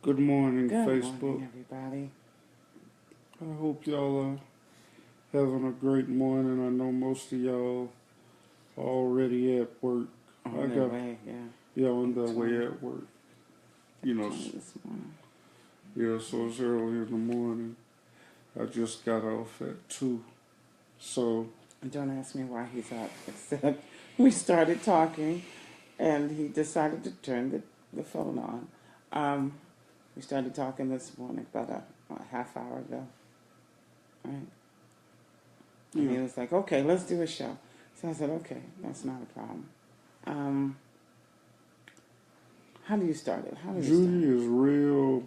Good morning, Good Facebook. morning, everybody. I hope y'all are having a great morning. I know most of y'all are already at work. I On their got way, yeah. y'all on their way 20, at work. You know, 20 this morning. yeah, so it's early in the morning. I just got off at 2. So, And don't ask me why he's up, except we started talking and he decided to turn the phone on. We started talking this morning about a half hour ago. Right? And yeah, he was like, okay, let's do a show. So I said, okay, that's not a problem. Um, how do you start it? How do you start Judy it? is real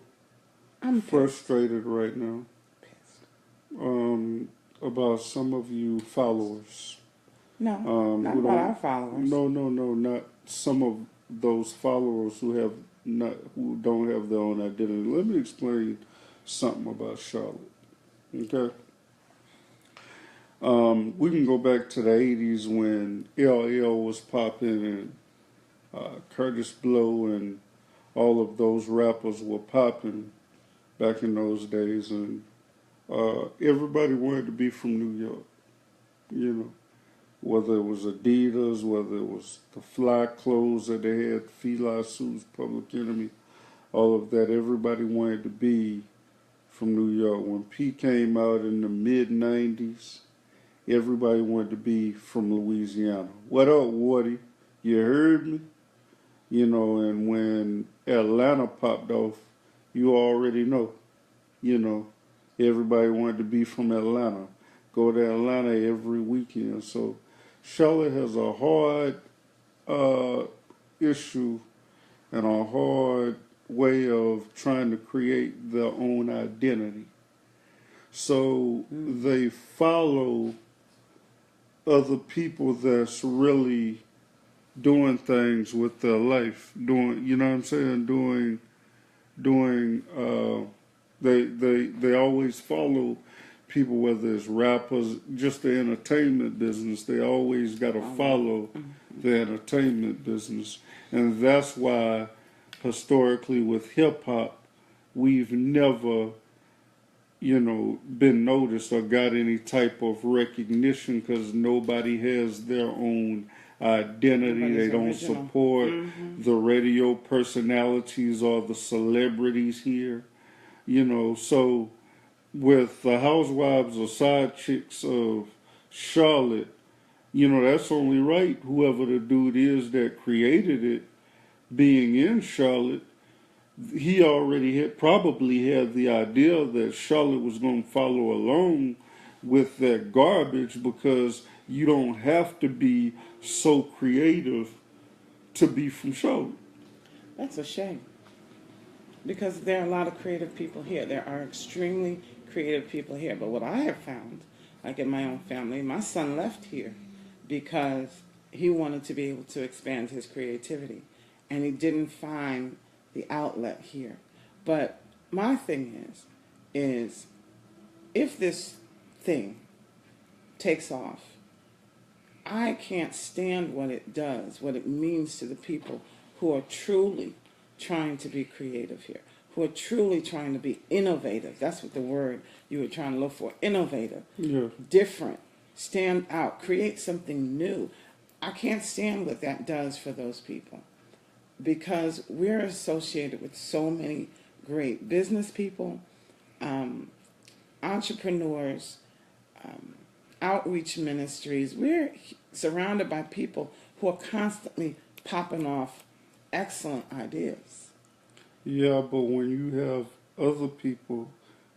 I'm pissed. frustrated right now Pissed. um, about some of you followers No, not who about our don't. followers. No, not some of those followers who don't have their own identity. Let me explain something about Charlotte. Okay, we can go back to the '80s when LL was popping and Curtis Blow and all of those rappers were popping back in those days, and everybody wanted to be from New York. You know, whether it was Adidas, whether it was the fly clothes that they had, Fila suits, Public Enemy, all of that. Everybody wanted to be from New York. When P came out in the mid '90s, everybody wanted to be from Louisiana. What up, Woody? You heard me? You know, and when Atlanta popped off, you already know. You know, everybody wanted to be from Atlanta. Go to Atlanta every weekend. So Charlotte has a hard uh, issue and a hard way of trying to create their own identity. So they follow other people that's really doing things with their life, doing, you know what I'm saying, doing. They always follow people, whether it's rappers, just the entertainment business. They always got to follow the entertainment business, and that's why historically with hip hop, we've never, been noticed or got any type of recognition because nobody has their own identity. They Nobody's don't original. support the radio personalities or the celebrities here. So with the housewives or side chicks of Charlotte, that's only right. Whoever the dude is that created it, being in Charlotte, he already probably had the idea that Charlotte was going to follow along with that garbage because you don't have to be so creative to be from Charlotte. That's a shame because there are a lot of creative people here. There are extremely creative people here. But what I have found, like in my own family, my son left here because he wanted to be able to expand his creativity and he didn't find the outlet here. But my thing is if this thing takes off, I can't stand what it does, what it means to the people who are truly trying to be creative here, who are truly trying to be innovative. That's what the word you were trying to look for, innovative, Yeah. different, stand out, create something new. I can't stand what that does for those people because we're associated with so many great business people, entrepreneurs, um, outreach ministries. We're surrounded by people who are constantly popping off excellent ideas. Yeah, but when you have other people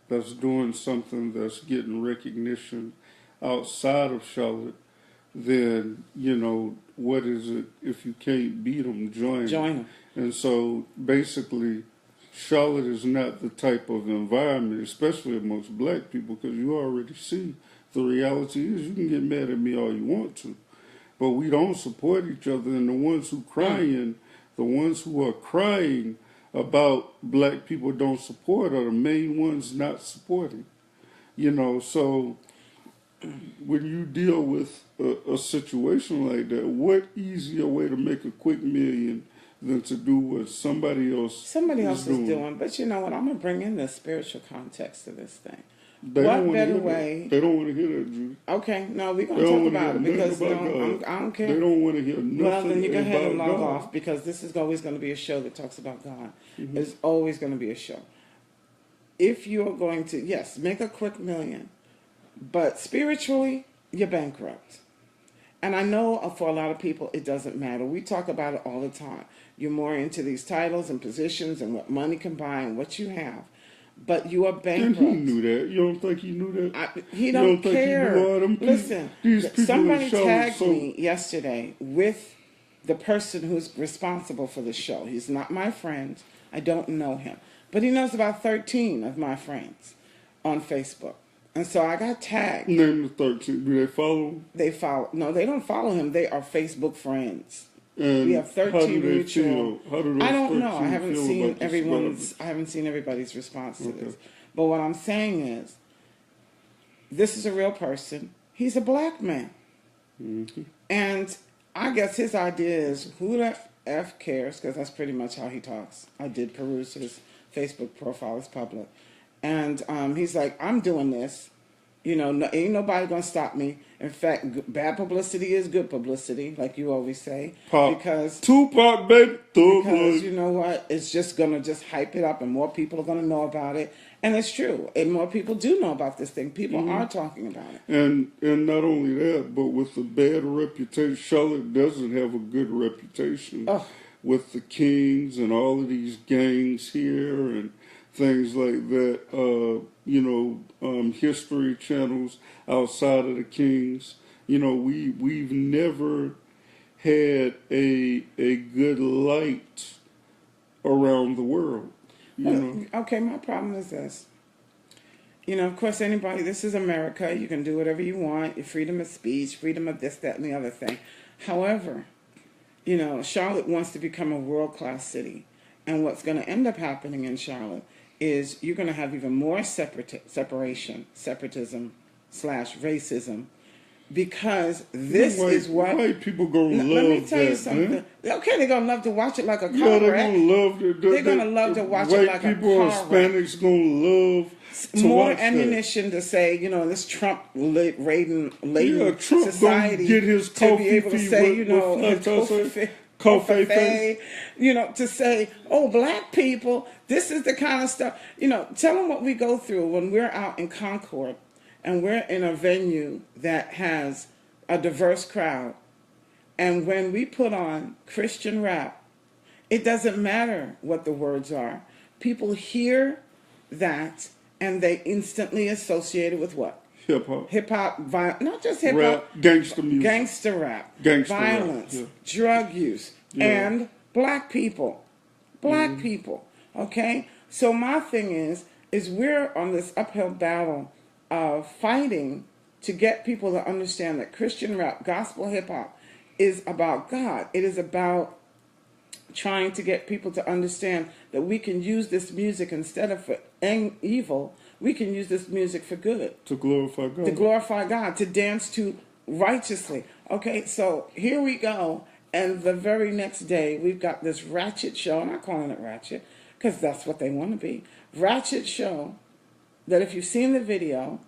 that's doing something that's getting recognition outside of Charlotte, then, what is it? If you can't beat them, join them. Join them. And so basically, Charlotte is not the type of environment, especially amongst black people, because you already see the reality is you can get mad at me all you want to, but we don't support each other. And the ones who are crying about black people don't support are the main ones not supporting. So when you deal with a situation like that, what easier way to make a quick million than to do what somebody else is doing. But you know what? I'm gonna bring in the spiritual context to this thing. They What don't want to better hear way? that. They don't want to hear that, Judy. Okay, no, we're They gonna don't talk want to about hear it because nothing about God. I don't care. They don't want to hear nothing Well, then you go ahead and about log God. off because this is always going to be a show that talks about God. Mm-hmm. It's always going to be a show. If you're going to, yes, make a quick million, but spiritually, you're bankrupt. And I know for a lot of people, it doesn't matter. We talk about it all the time. You're more into these titles and positions and what money can buy and what you have. But you are bankrupt. And he knew that. You don't think he knew that? He don't care. Think he knew all them Listen, these people somebody in shows, tagged me yesterday with the person who's responsible for the show. He's not my friend. I don't know him. But he knows about 13 of my friends on Facebook. And so I got tagged. Name the 13. Do they follow him? They follow. No, they don't follow him. They are Facebook friends. And we have 13 mutual. How do those I don't know. I 13 haven't feel seen about this everyone's. I haven't seen everybody's response to Okay. this. But what I'm saying is, this is a real person. He's a black man, and I guess his idea is who the f cares, because that's pretty much how he talks. I did peruse his Facebook profile; it's public, and he's like, "I'm doing this. You know, ain't nobody gonna stop me. In fact, bad publicity is good publicity, like you always say. Pop. Because Tupac, baby. because you know what, it's just gonna just hype it up, and more people are gonna know about it. And it's true, and more people do know about this thing. People are talking about it. And not only that, but with the bad reputation, Charlotte doesn't have a good reputation with the Kings and all of these gangs here and things like that. History channels outside of the Kings. You know, we've never had a good light around the world. You know. Okay, my problem is this. You know, of course, this is America. You can do whatever you want. Your freedom of speech, freedom of this, that, and the other thing. However, you know, Charlotte wants to become a world-class city. And what's going to end up happening in Charlotte is you're going to have even more separatism / racism, because this is what white people gonna love. Let me tell you that, something. man. Okay, they're gonna love to watch it like a car Yeah, they're wreck. gonna love it. They're gonna love to watch it like a car wreck. White people or Hispanics gonna love to more watch ammunition to say, you know, this Trump-laden Trump society gonna get his to be able to say, you know, Kofi, you know, to say, oh, black people, this is the kind of stuff, you know, tell them what we go through when we're out in Concord and we're in a venue that has a diverse crowd. And when we put on Christian rap, it doesn't matter what the words are. People hear that and they instantly associate it with what? Hip-hop. Hip-hop, not just hip-hop. Rap, gangster music. Gangster rap. Gangster violence. rap, Drug use. Yeah. And black people. Black people. Okay? So my thing is we're on this uphill battle of fighting to get people to understand that Christian rap, gospel hip-hop, is about God. It is about trying to get people to understand that we can use this music instead of for evil. We can use this music for good. To glorify God. To glorify God, to dance to righteously. Okay, so here we go. And the very next day, we've got this ratchet show. I'm not calling it ratchet, because that's what they want to be. Ratchet show that if you've seen the video,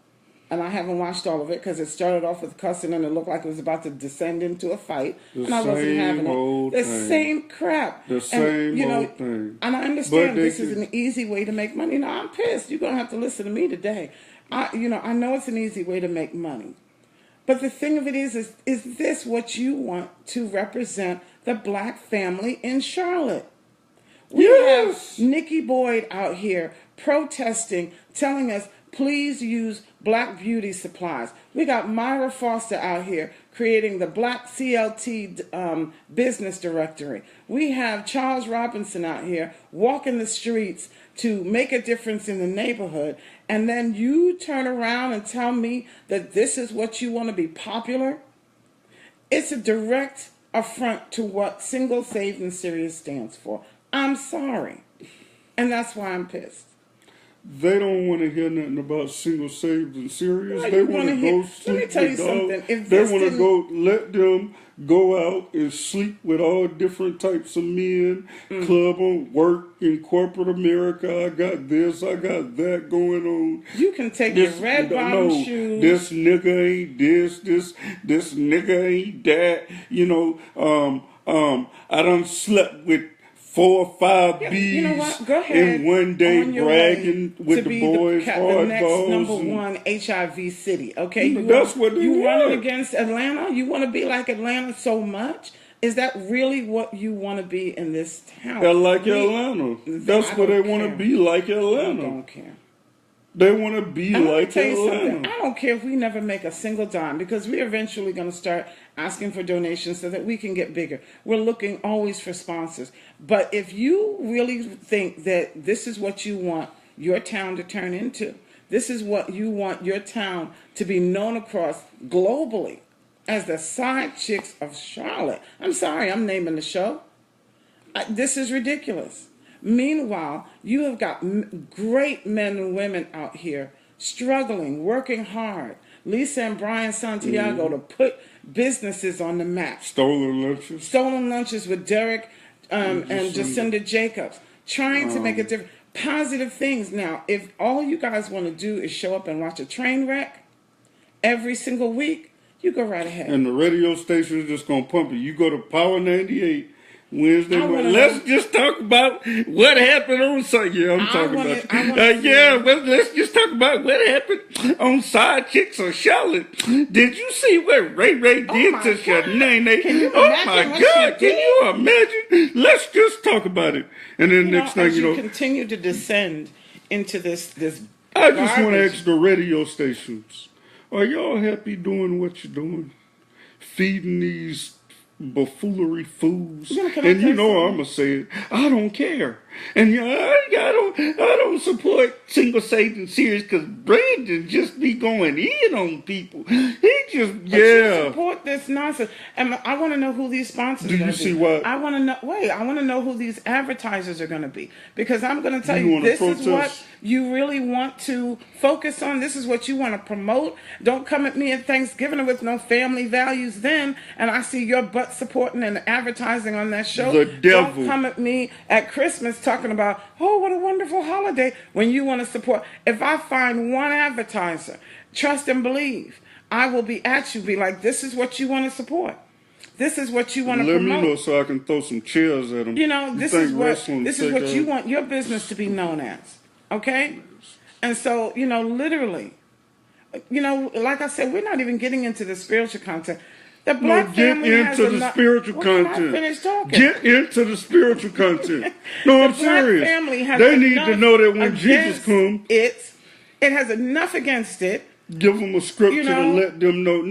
and I haven't watched all of it because it started off with cussing and it looked like it was about to descend into a fight, and I wasn't having it. The same crap. The same old thing. And I understand this is an easy way to make money. Now I'm pissed. You're gonna have to listen to me today. I know it's an easy way to make money, but the thing of it is this what you want to represent the black family in Charlotte? We have Nikki Boyd out here protesting, telling us, please use black beauty supplies. We got Myra Foster out here creating the Black CLT business directory. We have Charles Robinson out here walking the streets to make a difference in the neighborhood. And then you turn around and tell me that this is what you want to be popular? It's a direct affront to what Single, Saved, and Serious stands for. I'm sorry. And that's why I'm pissed. they don't want to hear nothing about single, saved, and serious. Well, They you want wanna to hear- go let me sleep tell you with something. dogs. If They this want to didn't- go, let them go out and sleep with all different types of men, club on work in corporate America. I got this, I got that going on. You can take This, your red bottom no, shoes. this nigga ain't this nigga ain't that. I done slept with 4 or 5 Yeah, bees you know what? Go ahead. in one day, on your bragging way with to the be boys, the hard next balls. number and- one HIV city. Okay, But that's what they you running want. against Atlanta. You want to be like Atlanta so much. Is that really what you want to be in this town? They're like We- Atlanta. That's I what they don't want to care. be like I Atlanta. don't care. They want to be And let me like tell you Atlanta. something. I don't care if we never make a single dime because we're eventually going to start asking for donations so that we can get bigger. We're looking always for sponsors. But if you really think that this is what you want your town to turn into, this is what you want your town to be known across globally as the side chicks of Charlotte. I'm sorry, I'm naming the show. This is ridiculous. Meanwhile, you have got great men and women out here struggling, working hard. Lisa and Brian Santiago to put businesses on the map. Stolen lunches. Stolen lunches with Derek and Jacinda Jacobs, trying to make a difference. Positive things. Now, if all you guys want to do is show up and watch a train wreck every single week, you go right ahead. And the radio station is just going to pump it. You go to Power 98 Wednesday I morning. wanna Let's know- just talk about what happened on Sunday. Yeah, I'm I talking wanna- about I you. wanna see- Yeah, well, let's just talk about what happened on Sidekicks of Charlotte. Did you see what Ray did my to God. Shanae? Can you Oh imagine my what God, she can you imagine? Let's just talk about it. And then next thing as you know, continue to descend into this I just want to garbage. ask the radio stations, are y'all happy doing what you're doing? Feeding these buffoonery fools. Yeah, can I And tell you you know something? I'm going to say it. I don't care. And yeah, I don't support single saved and serious because Brandon just be going in on people. He just, But you yeah. support this nonsense. And I want to know who these sponsors Do are going you to be. see what- I want to know. Wait, I want to know who these advertisers are going to be. Because I'm going to tell You you, wanna this is protest? what you really want to focus on. This is what you want to promote. Don't come at me at Thanksgiving with no family values then, and I see your butt supporting and advertising on that show. The devil. Don't come at me at Christmas talking about, oh, what a wonderful holiday, when you want to support. If I find one advertiser, trust and believe, I will be at you, be like, this is what you want to support. This is what you want to Let promote. me know so I can throw some chairs at them. You know, this think is what wrestling take you off? want your business to be known as. Okay? And so, you know, literally, you know, like I said, we're not even getting into the spiritual content. The No, black get family has into the enough. spiritual Well, can content. I finish talking? Get into the spiritual content. No, I'm The black serious. family has They need to enough know that when Jesus against comes, it has enough against it. give them a scripture You know? to let them know.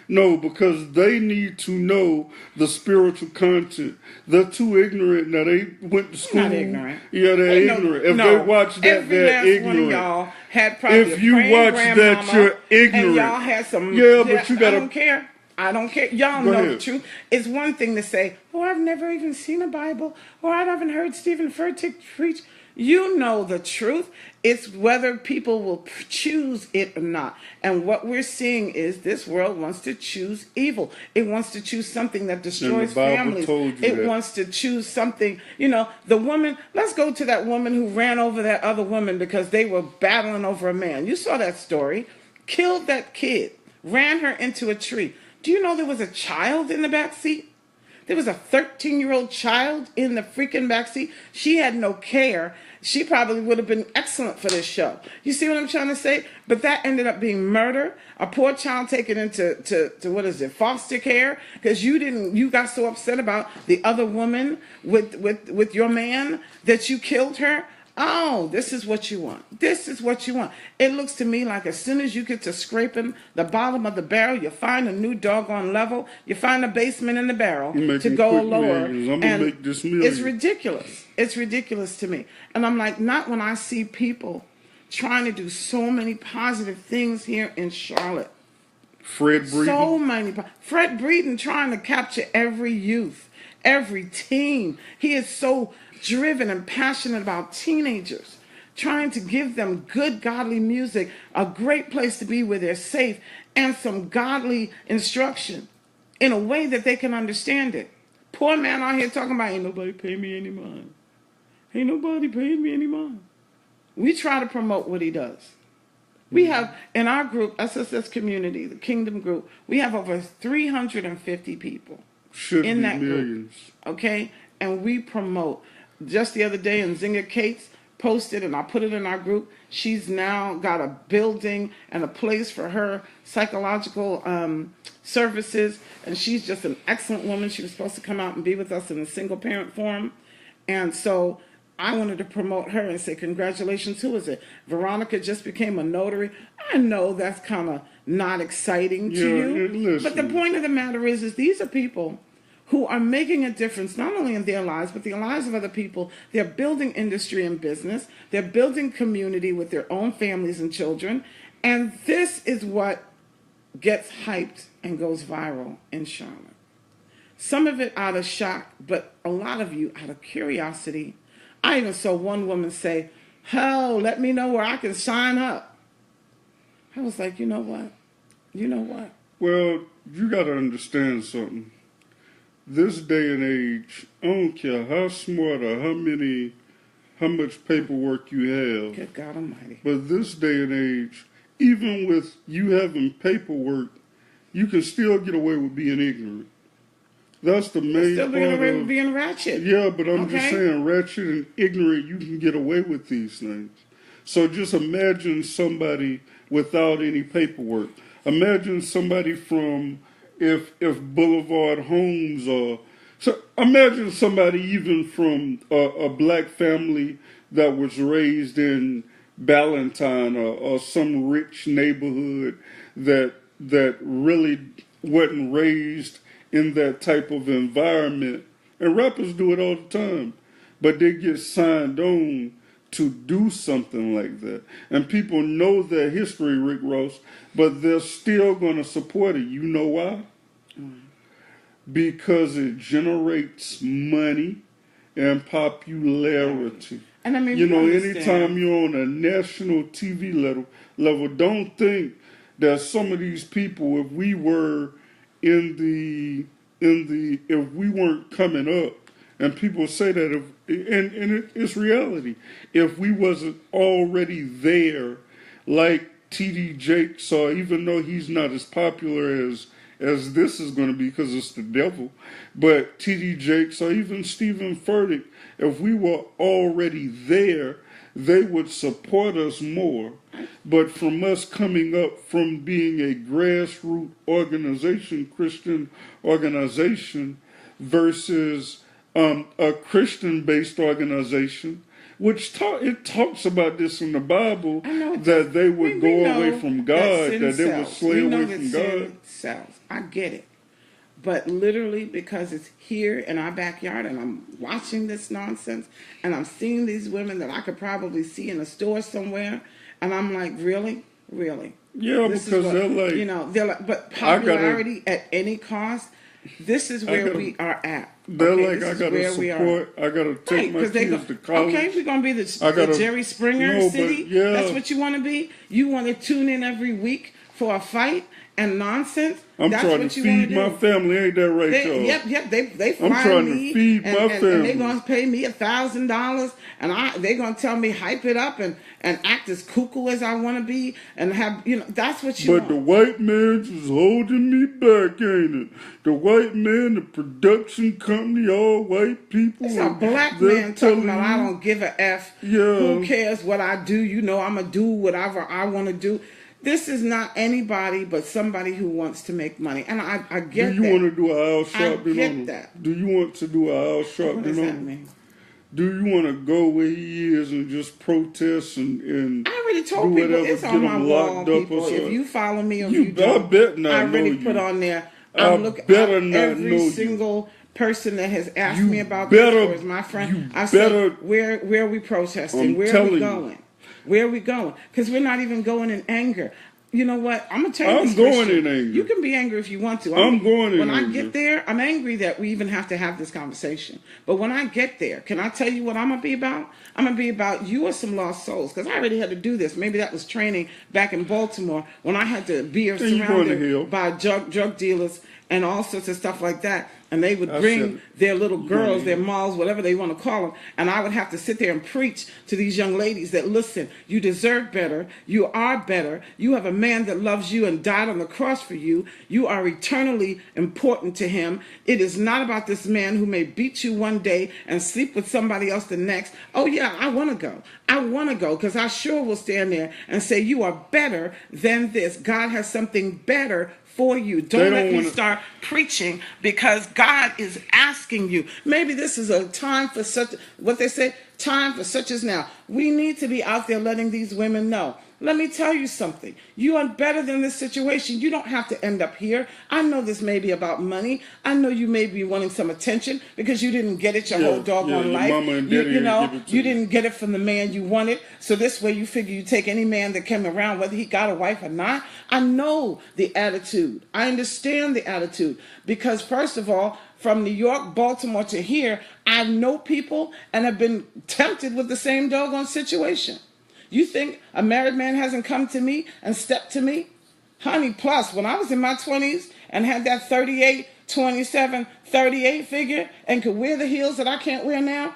No, because they need to know the spiritual content. They're too ignorant. Now they went to school. Not ignorant. Yeah, they're Ain't no- ignorant. If no, they watch that, every they're last ignorant. one of y'all had probably If a you praying watch that, grandmama, you're ignorant. and y'all had some. Yeah, but you gotta- I don't care. I don't care. Y'all Go know ahead. the truth. It's one thing to say, "Oh, I've never even seen a Bible," or "I haven't heard Stephen Furtick preach." You know the truth. It's whether people will choose it or not. And what we're seeing is this world wants to choose evil. It wants to choose something that destroys Bible families. told you It that. wants to choose something. You know, the woman. Let's go to that woman who ran over that other woman because they were battling over a man. You saw that story. Killed that kid. Ran her into a tree. Do you know there was a child in the back seat? There was a 13-year-old child in the freaking backseat. She had no care. She probably would have been excellent for this show. You see what I'm trying to say? But that ended up being murder. A poor child taken into what is it, foster care, because you got so upset about the other woman with your man that you killed her. Oh, this is what you want. This is what you want. It looks to me like as soon as you get to scraping the bottom of the barrel, you find a new doggone level. You find a basement in the barrel You're to making go quick lower. millions. I'm gonna And make this million. it's ridiculous. It's ridiculous to me. And I'm like, not when I see people trying to do so many positive things here in Charlotte. Fred Breeden. So many. Fred Breeden trying to capture every youth, every teen. He is so driven and passionate about teenagers. trying to give them good, godly music, a great place to be where they're safe, and some godly instruction in a way that they can understand it. Poor man out here talking about, ain't nobody paying me any mind. Ain't nobody paying me any mind. We try to promote what he does. We have, in our group, SSS Community, the Kingdom Group, we have over 350 people in that group. Okay? And we promote. Just the other day, Nzinga Cates posted, and I put it in our group, she's now got a building and a place for her psychological services, and she's just an excellent woman. She was supposed to come out and be with us in the single parent forum, and so I wanted to promote her and say, congratulations. Who is it? Veronica just became a notary. I know that's kind of not exciting to you, but the point of the matter is these are people who are making a difference not only in their lives, but the lives of other people. They're building industry and business. They're building community with their own families and children. And this is what gets hyped and goes viral in Charlotte. Some of it out of shock, but a lot of you out of curiosity. I even saw one woman say, hell, let me know where I can sign up. I was like, you know what? You know what? Well, you got to understand something. This day and age, I don't care how smart or how much paperwork you have. Good God Almighty. But this day and age, even with you having paperwork, you can still get away with being ignorant. That's the main still part away with being ratchet. Yeah, but I'm just saying, ratchet and ignorant, you can get away with these things. So just imagine somebody without any paperwork. Imagine somebody from if Boulevard Homes or so. Imagine somebody even from a black family that was raised in Ballantyne or some rich neighborhood that really wasn't raised in that type of environment. And rappers do it all the time. But they get signed on to do something like that. And people know their history, Rick Ross, but they're still going to support it. You know why? Because it generates money and popularity. And I mean, you know, anytime you're on a national TV level, don't think that some of these people, if we were if we weren't coming up, and people say that, it's reality, if we wasn't already there, like T.D. Jakes, or even though he's not as popular as this is going to be because it's the devil, but T.D. Jakes or even Stephen Furtick, if we were already there, they would support us more. But from us coming up from being a grassroots organization, Christian organization, versus a Christian-based organization, which it talks about this in the Bible, that they would go away from God, that they would slay away from God. I get it. But literally, because it's here in our backyard and I'm watching this nonsense and I'm seeing these women that I could probably see in a store somewhere, and I'm like, really? Really? Yeah, because they're like... You know, but popularity at any cost, this is where we are at. They're like, I got to support, I got to take my kids to college. Okay, we're going to be the Jerry Springer city? Yeah. That's what you want to be? You want to tune in every week for a fight and nonsense? I'm trying to feed my family, ain't that right, y'all? Yep, they fly I'm trying me to feed my family. And they're going to pay me $1,000, and they're going to tell me hype it up and act as cuckoo as I want to be, and have, that's what you want. But the white man's is holding me back, ain't it? The white man, the production company, all white people. It's a black man talking about, I don't give a F. Yeah. Who cares what I do? I'm going to do whatever I want to do. This is not anybody but somebody who wants to make money. And I get that. Do you want to do an aisle shopping? I get that. Do you want to do an aisle shopping? What does that mean? Do you want to go where he is and just protest and I already told people it's on my wall, people. If you follow me or you don't, I bet not I already put on there. I'm looking at every single person that has asked me about this, or is my friend. I said, where are we protesting? Where are we going? Where are we going? Because we're not even going in anger. You know what? I'm gonna tell you. I'm going in anger. You can be angry if you want to. I'm going in anger. When I get there, I'm angry that we even have to have this conversation. But when I get there, can I tell you what I'm gonna be about? I'm gonna be about you or some lost souls, because I already had to do this. Maybe that was training back in Baltimore when I had to be surrounded by drug dealers and all sorts of stuff like that. And they would bring their little girls, their malls, whatever they want to call them, and I would have to sit there and preach to these young ladies that, listen, you deserve better, you are better, you have a man that loves you and died on the cross for you, you are eternally important to him. It is not about this man who may beat you one day and sleep with somebody else the next. Oh yeah, I want to go. I want to go, because I sure will stand there and say, you are better than this. God has something better for you. Don't let me start preaching, because God is asking you. Maybe this is a time for such, what they say, time for such as now. We need to be out there letting these women know. Let me tell you something. You are better than this situation. You don't have to end up here. I know this may be about money. I know you may be wanting some attention because you didn't get it your whole doggone life. Mama and daddy you didn't get it from the man you wanted. So this way you figure you take any man that came around, whether he got a wife or not. I know the attitude. I understand the attitude, because first of all, from New York, Baltimore to here, I know people and have been tempted with the same doggone situation. You think a married man hasn't come to me and stepped to me? Honey, plus, when I was in my 20s and had that 38, 27, 38 figure and could wear the heels that I can't wear now,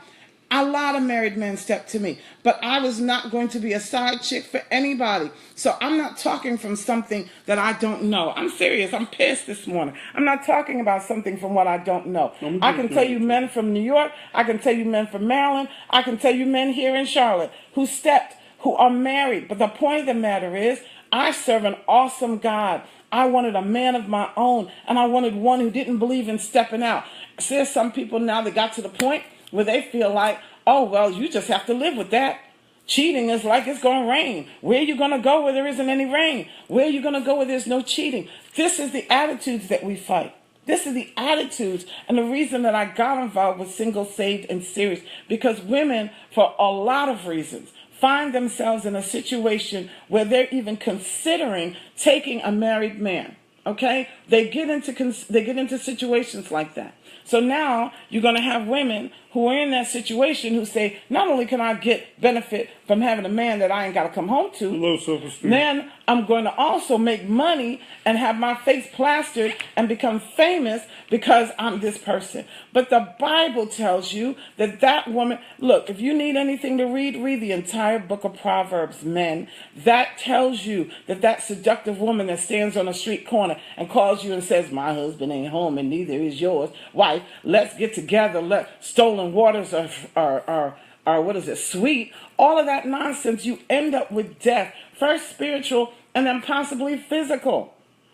a lot of married men stepped to me. But I was not going to be a side chick for anybody. So I'm not talking from something that I don't know. I'm serious. I'm pissed this morning. I'm not talking about something from what I don't know. I can tell you men from New York. I can tell you men from Maryland. I can tell you men here in Charlotte who stepped, who are married. But the point of the matter is, I serve an awesome God. I wanted a man of my own, and I wanted one who didn't believe in stepping out. So there's some people now that got to the point where they feel like, oh, well, you just have to live with that. Cheating is like it's going to rain. Where are you going to go where there isn't any rain? Where are you going to go where there's no cheating? This is the attitudes that we fight. This is the attitudes, and the reason that I got involved with Single, Saved, and Serious, because women, for a lot of reasons, find themselves in a situation where they're even considering taking a married man. Okay? They get into situations like that. So now you're going to have women who are in that situation who say, not only can I get benefit from having a man that I ain't got to come home to, low self-esteem, then I'm going to also make money and have my face plastered and become famous because I'm this person. But the Bible tells you that that woman, look, if you need anything to read the entire book of Proverbs, men. That tells you that that seductive woman that stands on a street corner and calls you and says, my husband ain't home and neither is yours, wife, let's get together, stolen waters are what is it, sweet, all of that nonsense, you end up with death, first spiritual and then possibly physical.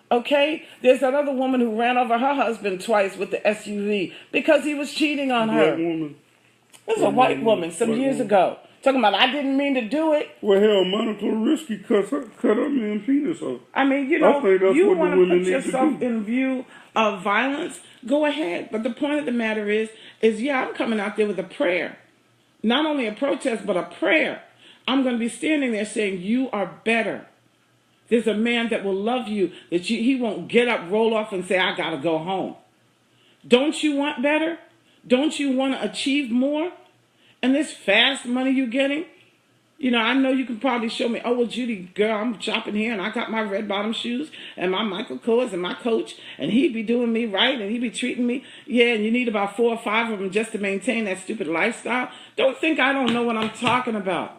Okay? There's that other woman who ran over her husband twice with the SUV because he was cheating on her. Woman. This is a white woman some years ago. Talking about, I didn't mean to do it. Well, hell, Monica Lewinsky cut her man penis off. I mean, you know, you want to put yourself in view of violence, go ahead. But the point of the matter is yeah, I'm coming out there with a prayer. Not only a protest, but a prayer. I'm going to be standing there saying, you are better. There's a man that will love you, that he won't get up, roll off, and say, I got to go home. Don't you want better? Don't you want to achieve more? And this fast money you're getting, you know, I know you can probably show me, oh, well, Judy, girl, I'm shopping here, and I got my red bottom shoes and my Michael Kors and my Coach, and he'd be doing me right, and he'd be treating me. Yeah, and you need about 4 or 5 of them just to maintain that stupid lifestyle. Don't think I don't know what I'm talking about.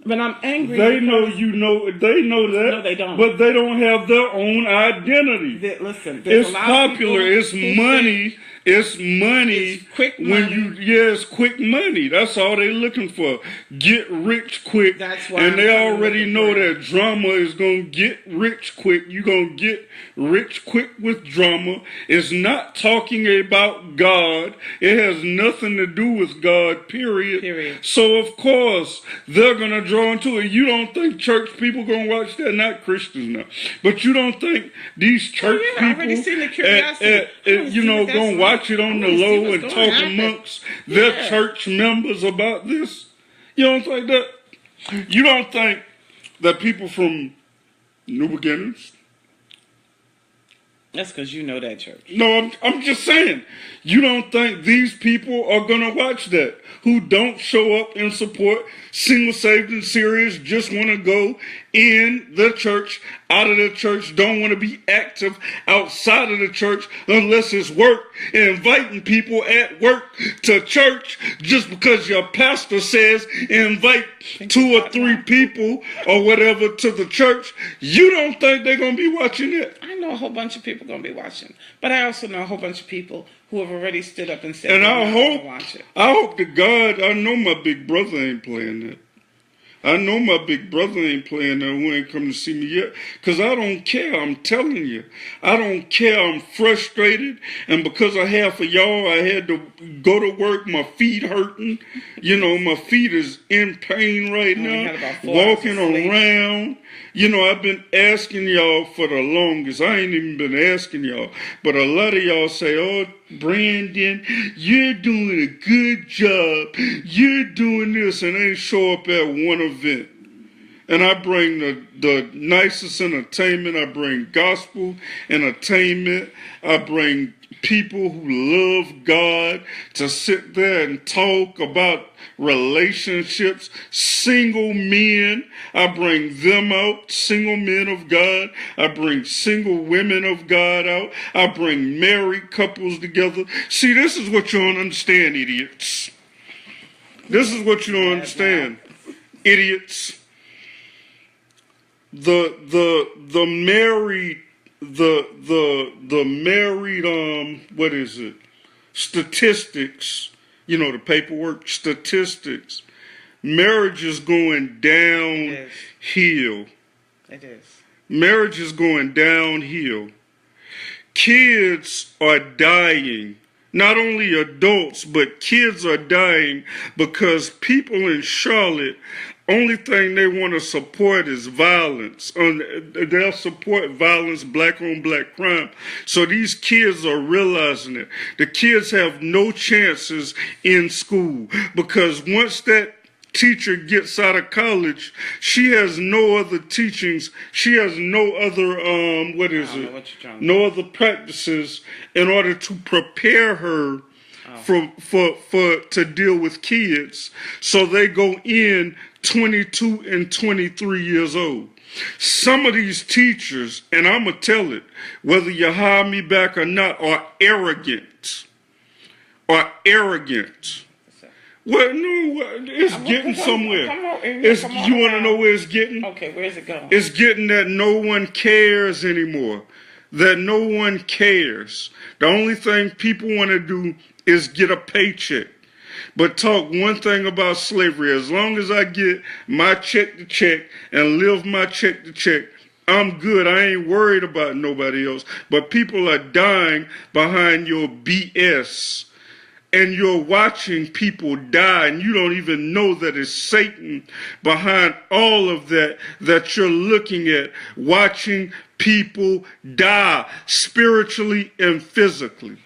But I'm angry. They know you know. They know that. No, they don't. But they don't have their own identity. Listen, it's popular. It's money. It's money. It's quick money. It's quick money. That's all they're looking for. Get rich quick. That's why. And they already know that drama is gonna get rich quick. You're gonna get rich quick with drama. It's not talking about God. It has nothing to do with God. Period. So of course they're gonna draw into it. You don't think church people gonna watch that? Not Christians now, but you don't think these church people, I've already seen the curiosity. Gonna watch it on the low and talk amongst their church members about this? You don't think that? You don't think that people from New Beginnings. That's because you know that church. No, I'm just saying. You don't think these people are going to watch that? Who don't show up and support Single Saved and Serious, just want to go in the church, out of the church, don't want to be active outside of the church unless it's work, and inviting people at work to church just because your pastor says invite 2 or 3 people or whatever to the church. You don't think they're going to be watching it? I know a whole bunch of people going to be watching, but I also know a whole bunch of people who have already stood up and said and they're not going to watch it. I hope to God, I know my big brother ain't playing that. I know my big brother ain't playing that, who ain't come to see me yet. Because I don't care, I'm telling you. I don't care, I'm frustrated. And because of half of y'all, I had to go to work, my feet hurting. You know, my feet is in pain right now. Walking around. You know, I've been asking y'all for the longest. I ain't even been asking y'all. But a lot of y'all say, oh, Brandon, you're doing a good job. You're doing this, and they show up at one event. And I bring the nicest entertainment. I bring gospel entertainment. I bring people who love God to sit there and talk about relationships. Single men, I bring them out. Single men of God. I bring single women of God out. I bring married couples together. See, this is what you don't understand, idiots. This is what you don't understand, idiots. The married what is it? Statistics, you know, the paperwork, statistics. Marriage is going downhill. It is. Marriage is going downhill. Kids are dying. Not only adults, but kids are dying because people in Charlotte, only thing they want to support is violence. They'll support violence, black on black crime. So these kids are realizing it. The kids have no chances in school because once that teacher gets out of college, she has no other teachings. She has no other, no other practices in order to prepare her to deal with kids. So they go in 22 and 23 years old. Some of these teachers, and I'm going to tell it, whether you hire me back or not, are arrogant. Well, no, it's getting somewhere. You want to know where it's getting? Okay, where's it going? It's getting that no one cares anymore. That no one cares. The only thing people want to do is get a paycheck. But talk one thing about slavery. As long as I get my check to check and live my check to check, I'm good. I ain't worried about nobody else. But people are dying behind your BS. And you're watching people die, and you don't even know that it's Satan behind all of that you're looking at, watching people die spiritually and physically.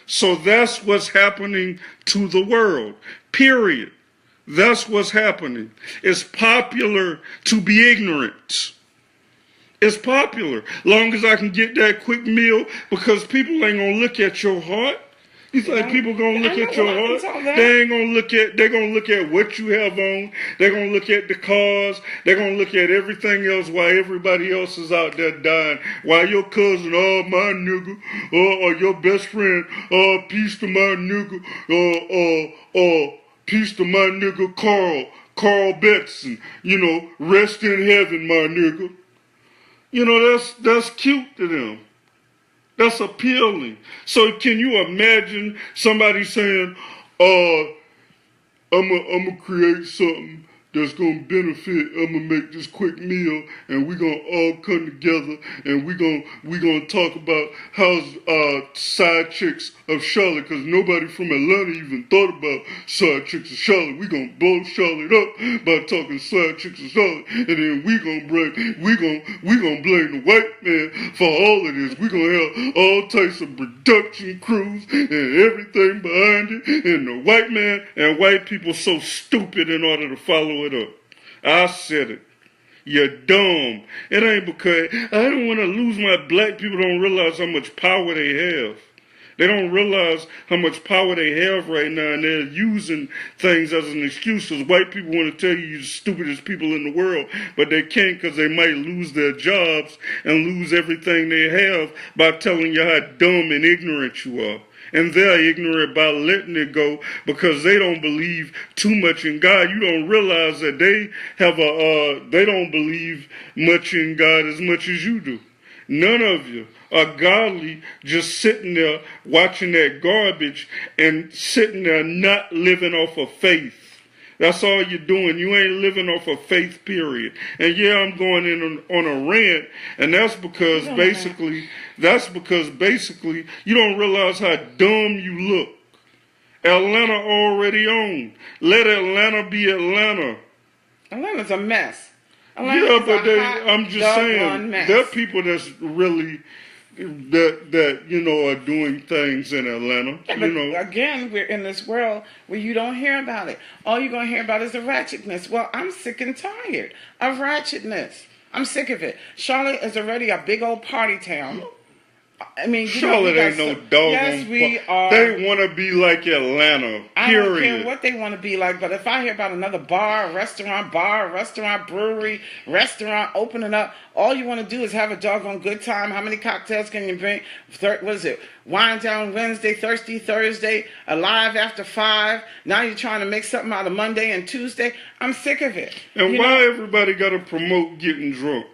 So that's what's happening to the world, period. That's what's happening. It's popular to be ignorant. It's popular. Long as I can get that quick meal, because people ain't going to look at your heart. You think people gonna look at your heart? They ain't gonna look at. They're gonna look at what you have on. They're gonna look at the cars. They're gonna look at everything else while everybody else is out there dying. While your cousin, oh my nigga, or your best friend, peace to my nigga, peace to my nigga Carl Betson. You know, rest in heaven, my nigga. You know that's cute to them. That's appealing. So can you imagine somebody saying, I'm gonna create something that's gonna benefit, I'm gonna make this quick meal, and we're gonna all come together, and we're gonna talk about how's side chicks of Charlotte, because nobody from Atlanta even thought about side chicks of Charlotte. We're gonna blow Charlotte up by talking side chicks of Charlotte, and then we're gonna blame the white man for all of this. We're gonna have all types of production crews and everything behind it, and the white man and white people so stupid in order to follow it up. I said it. You're dumb. It ain't because I don't want to lose my black people don't realize how much power they have. They don't realize how much power they have right now, and they're using things as an excuse. Because white people want to tell you you're the stupidest people in the world, but they can't because they might lose their jobs and lose everything they have by telling you how dumb and ignorant you are. And they're ignorant by letting it go because they don't believe too much in God. You don't realize that they don't believe much in God as much as you do. None of you are godly, just sitting there watching that garbage and sitting there not living off of faith. That's all you're doing. You ain't living off of faith, period. And yeah, I'm going in on a rant, and that's because basically you don't realize how dumb you look. Atlanta already owned. Let Atlanta be Atlanta. Atlanta's a mess. Yeah, but I'm just saying, there are people that's really that are doing things in Atlanta. Yeah, but again, we're in this world where you don't hear about it. All you're going to hear about is the ratchetness. Well, I'm sick and tired of ratchetness. I'm sick of it. Charlotte is already a big old party town. I mean, Charlotte ain't no doggone. Yes, we are. They want to be like Atlanta. Period. I don't care what they want to be like, but if I hear about another bar, restaurant, brewery, restaurant opening up, all you want to do is have a doggone good time. How many cocktails can you bring? What is it? Wine down Wednesday, Thirsty Thursday, Alive after 5. Now you're trying to make something out of Monday and Tuesday. I'm sick of it. And why everybody got to promote getting drunk?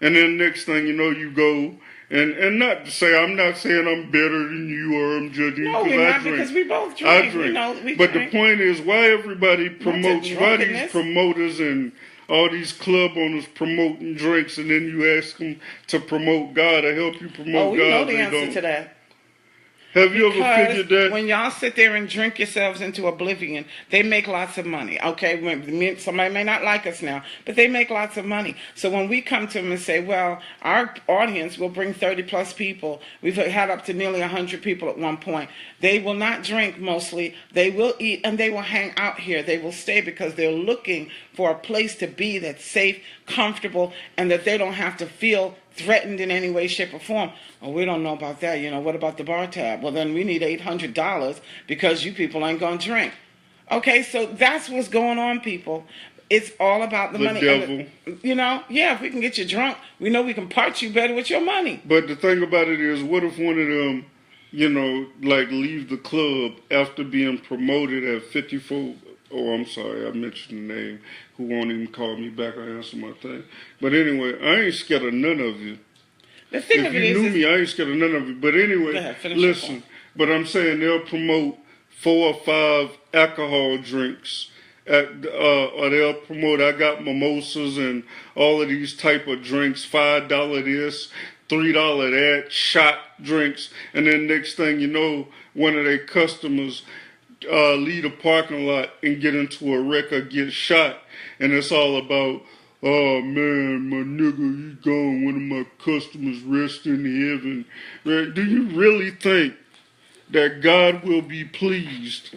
And then next thing you know, you go. And not to say, I'm not saying I'm better than you or I'm judging you. No, we're not, because we both drink. I drink. But the point is, why everybody promotes, why these promoters and all these club owners promoting drinks, and then you ask them to promote God or help you promote God. Oh, we know the answer to that. Have you ever figured that? When y'all sit there and drink yourselves into oblivion, they make lots of money. Okay, somebody may not like us now, but they make lots of money. So when we come to them and say, well, our audience will bring 30 plus people. We've had up to nearly 100 people at one point. They will not drink mostly. They will eat and they will hang out here. They will stay because they're looking for a place to be that's safe, comfortable, and that they don't have to feel threatened in any way, shape, or form. Oh, we don't know about that. What about the bar tab? Well, then we need $800 because you people ain't going to drink. Okay, so that's what's going on, people. It's all about the money. Devil. If we can get you drunk, we know we can part you better with your money. But the thing about it is, what if one of them, leave the club after being promoted at 54? Oh, I'm sorry, I mentioned the name. Who won't even call me back or answer my thing. But anyway, I ain't scared of none of you. The thing if you knew me, I ain't scared of none of you. But anyway, listen. But I'm saying they'll promote 4 or 5 alcohol drinks. Or they'll promote, I got mimosas and all of these type of drinks, $5 this, $3 that, shot drinks. And then next thing you know, one of their customers leave the parking lot and get into a wreck or get shot, and it's all about, oh man, my nigga, he gone, one of my customers rest in heaven. Right? Do you really think that God will be pleased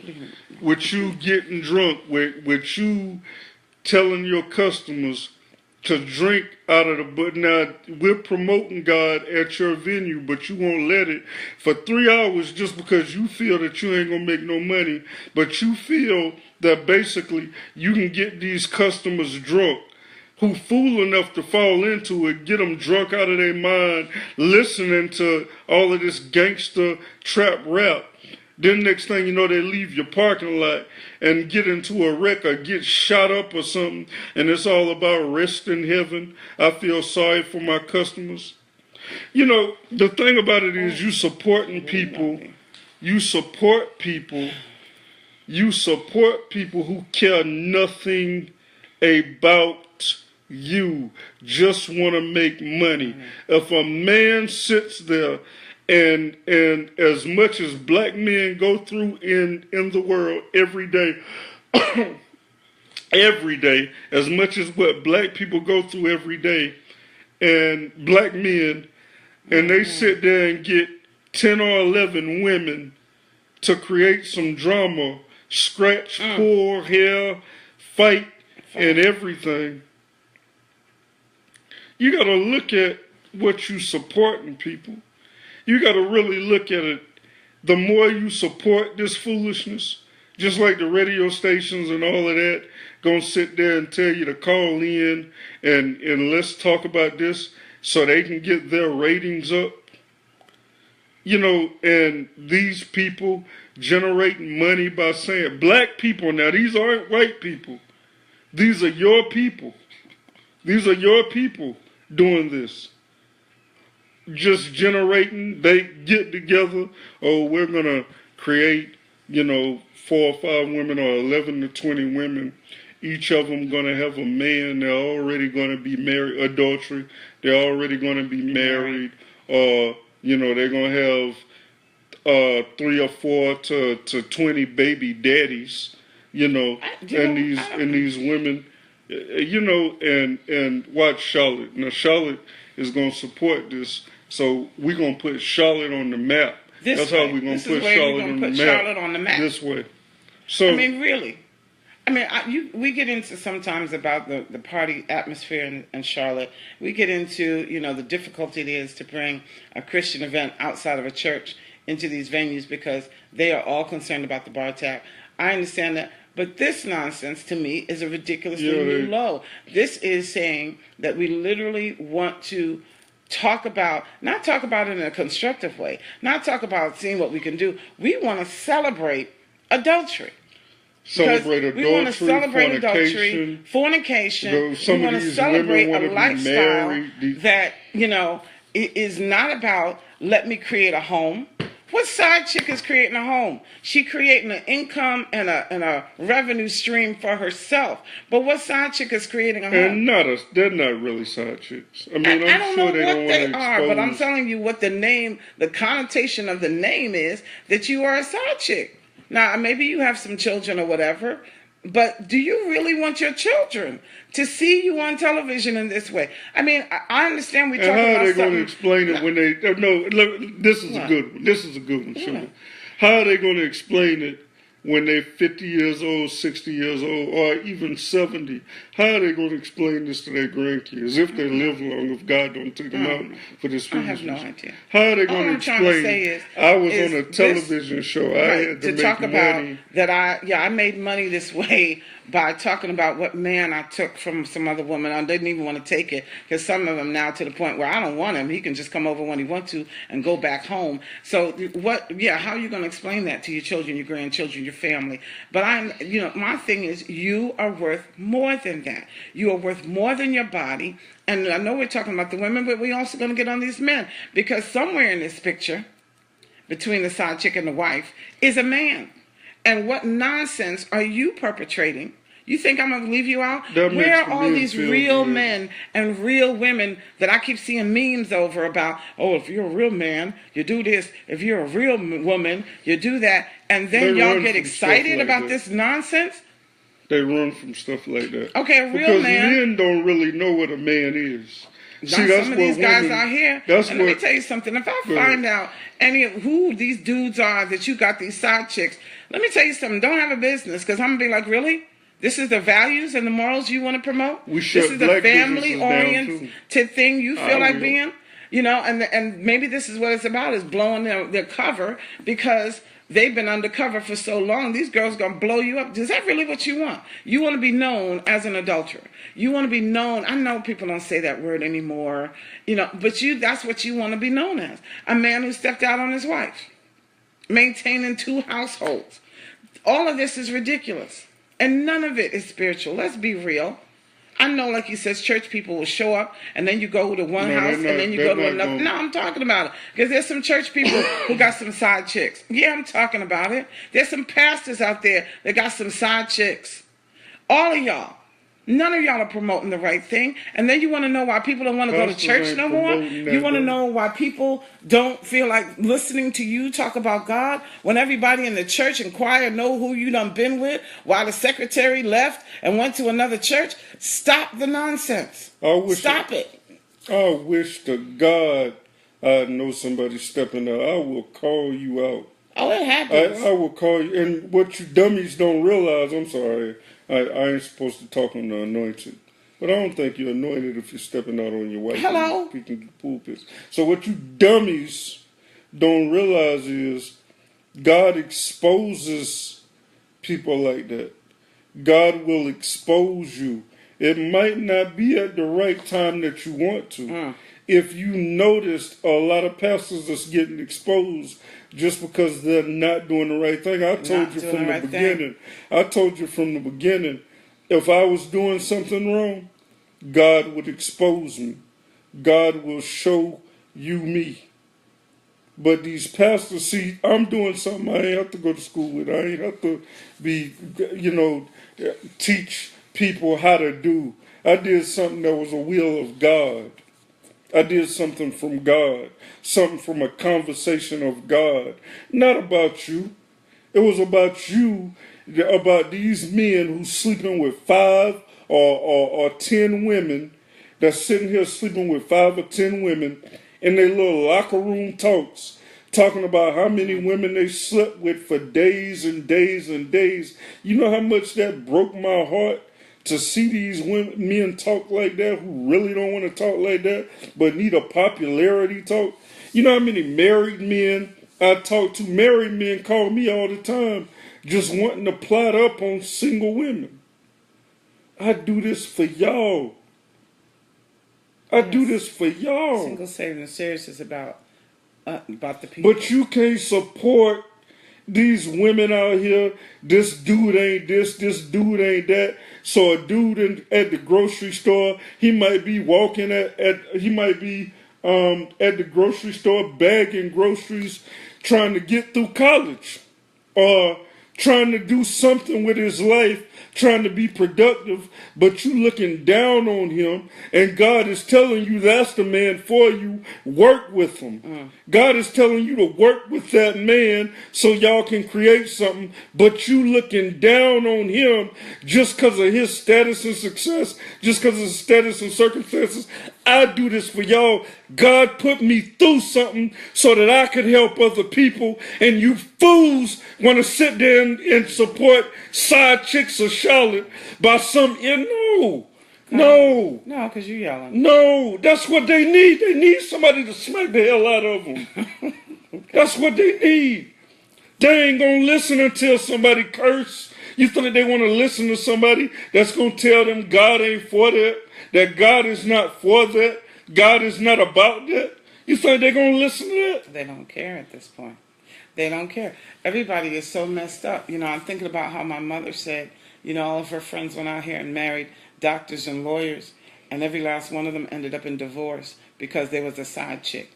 with you getting drunk, with you telling your customers to drink out of the but now we're promoting God at your venue, but you won't let it for 3 hours just because you feel that you ain't gonna make no money, but you feel that basically you can get these customers drunk who fool enough to fall into it, get them drunk out of their mind, listening to all of this gangster trap rap. Then next thing you know, they leave your parking lot and get into a wreck or get shot up or something, and it's all about rest in heaven. I feel sorry for my customers. The thing about it is you supporting people. You support people. You support people who care nothing about you, just want to make money. If a man sits there and as much as black men go through in the world every day, every day, as much as what black people go through every day, and black men, and they sit there and get 10 or 11 women to create some drama, scratch, pull hair, fight, and everything. You got to look at what you supporting, people. You got to really look at it. The more you support this foolishness, just like the radio stations and all of that, gonna sit there and tell you to call in and let's talk about this so they can get their ratings up. You know, and these people generating money by saying, black people, now these aren't white people. These are your people. These are your people doing this. Just generating, they get together, oh, we're going to create, 4 or 5 women or 11 to 20 women. Each of them going to have a man. They're already going to be married, adultery. They're already going to be married. They're going to have 3 or 4 to 20 baby daddies, and these women, and watch Charlotte. Now, Charlotte is going to support this. So we're going to put Charlotte on the map. That's how we're going to put Charlotte on the map. This way. So I mean, really. I mean, we get into sometimes about the party atmosphere in Charlotte. We get into, the difficulty it is to bring a Christian event outside of a church into these venues because they are all concerned about the bar tab. I understand that. But this nonsense, to me, is a ridiculously new low. This is saying that we literally want to not talk about it in a constructive way, not talk about seeing what we can do. We want to celebrate adultery. Celebrate adultery, we want to celebrate fornication. We want to celebrate a lifestyle that, is not about let me create a home. What side chick is creating a home? She creating an income and a revenue stream for herself. But what side chick is creating a home? They're not really side chicks. I mean, I don't know what they are, but I'm telling you what the connotation of the name is, that you are a side chick. Now, maybe you have some children or whatever, but do you really want your children to see you on television in this way? I mean, I understand we talk about something. How are they going to explain it when they... No, look, this is a good one. This is a good one, Sugar. How are they going to explain it when they're 50 years old, 60 years old, or even 70? How are they going to explain this to their grandkids if they live long, if God don't take them out for this foolishness? I have no idea. How are they going to explain? I was on a television show. I had to make talk money. About that I made money this way by talking about what man I took from some other woman. I didn't even want to take it because some of them now to the point where I don't want him. He can just come over when he wants to and go back home. So how are you going to explain that to your children, your grandchildren, your family? But my thing is you are worth more than that. You are worth more than your body. And I know we're talking about the women, but we're also going to get on these men because somewhere in this picture between the side chick and the wife is a man. And what nonsense are you perpetrating? You think I'm going to leave you out? Where are all these real men and real women that I keep seeing memes over about, oh, if you're a real man, you do this. If you're a real woman, you do that. And then y'all get excited about this nonsense? They run from stuff like that. Okay, a real because man. Because men don't really know what a man is. See, some of these guys out here, let me tell you something. If I find out who these dudes are that you got these side chicks, let me tell you something. Don't have a business because I'm going to be like, really? This is the values and the morals you want to promote? This is the family-oriented thing you feel like being? And maybe this is what it's about, is blowing their cover because they've been undercover for so long. These girls are going to blow you up. Is that really what you want? You want to be known as an adulterer. You want to be known. I know people don't say that word anymore, but that's what you want to be known as. A man who stepped out on his wife, maintaining 2 households. All of this is ridiculous. And none of it is spiritual. Let's be real. I know, like he says, church people will show up, and then you go to one house, and then you go to another. No, I'm talking about it. Because there's some church people who got some side chicks. Yeah, I'm talking about it. There's some pastors out there that got some side chicks. All of y'all. None of y'all are promoting the right thing. And then you want to know why people don't want to go to church no more? You want to know why people don't feel like listening to you talk about God when everybody in the church and choir know who you done been with while the secretary left and went to another church? Stop the nonsense. Stop it. I wish to God I know somebody stepping out. I will call you out. Oh, it happens. I will call you. And what you dummies don't realize, I'm sorry, I ain't supposed to talk on the anointed. But I don't think you're anointed if you're stepping out on your wife Hello? and speaking pulpits. So what you dummies don't realize is God exposes people like that. God will expose you. It might not be at the right time that you want to. If you noticed, a lot of pastors are getting exposed just because they're not doing the right thing. I told you from the beginning. I told you from the beginning, if I was doing something wrong, God would expose me. God will show you me. But these pastors, see, I'm doing something I ain't have to go to school with. I ain't have to be, teach people how to do. I did something that was a will of God. I did something from God, something from a conversation of God, not about you. It was about you, about these men who's sleeping with 5 or 10 women, that's sitting here sleeping with 5 or 10 women in their little locker room talks, talking about how many women they slept with for days and days and days. You know how much that broke my heart? To see these men talk like that who really don't want to talk like that, but need a popularity talk. You know how many married men I talk to? Married men call me all the time just wanting to plot up on single women. I do this for y'all. I do this for y'all. Single, saved, and serious is about the people. But you can't support these women out here. This dude ain't this dude ain't that. So a dude at the grocery store, he might be walking at the grocery store bagging groceries, trying to get through college, or trying to do something with his life, trying to be productive, but you looking down on him, and God is telling you that's the man for you. Work with him. God is telling you to work with that man so y'all can create something, but you looking down on him just because of his status and success, just because of his status and circumstances. I do this for y'all. God put me through something so that I could help other people, and you fools want to sit there and support side chicks or Charlotte by some No, because you're yelling. No, that's what they need. They need somebody to smack the hell out of them. Okay. That's what they need. They ain't gonna listen until somebody curse. You think they want to listen to somebody that's gonna tell them God ain't for that God is not for that, God is not about that? You think they're gonna listen to that? They don't care at this point. They don't care. Everybody is so messed up. I'm thinking about how my mother said, all of her friends went out here and married doctors and lawyers, and every last one of them ended up in divorce because there was a side chick.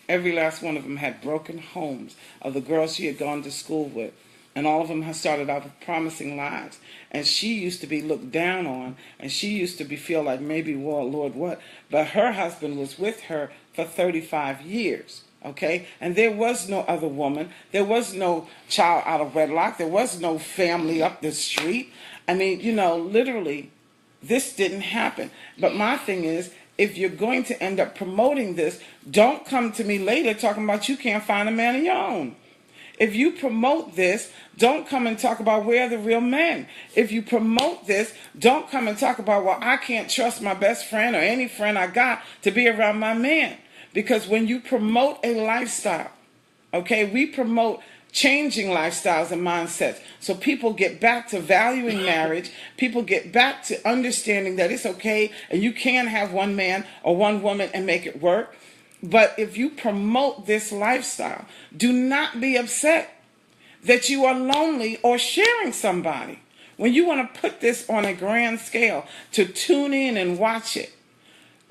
Every last one of them had broken homes of the girls she had gone to school with, and all of them had started out with promising lives. And she used to be looked down on, and she used to feel like maybe, well, Lord, what? But her husband was with her for 35 years. Okay, and there was no other woman. There was no child out of wedlock. There was no family up the street. I mean, literally, this didn't happen. But my thing is, if you're going to end up promoting this, don't come to me later talking about you can't find a man of your own. If you promote this, don't come and talk about where are the real men. If you promote this, don't come and talk about, well, I can't trust my best friend or any friend I got to be around my man. Because when you promote a lifestyle, okay, we promote changing lifestyles and mindsets. So people get back to valuing marriage. People get back to understanding that it's okay and you can have one man or one woman and make it work. But if you promote this lifestyle, do not be upset that you are lonely or sharing somebody. When you want to put this on a grand scale to tune in and watch it,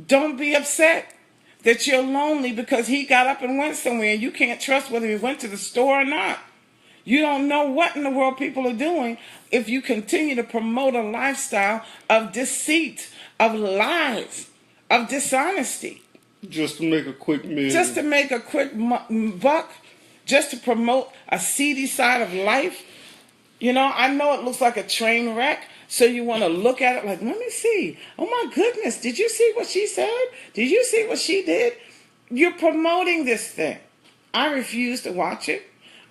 don't be upset that you're lonely because he got up and went somewhere and you can't trust whether he went to the store or not. You don't know what in the world people are doing if you continue to promote a lifestyle of deceit, of lies, of dishonesty. Just to make a quick meal. Just to make a quick buck. Just to promote a seedy side of life. I know it looks like a train wreck. So you want to look at it like, let me see. Oh my goodness, did you see what she said? Did you see what she did? You're promoting this thing. I refuse to watch it.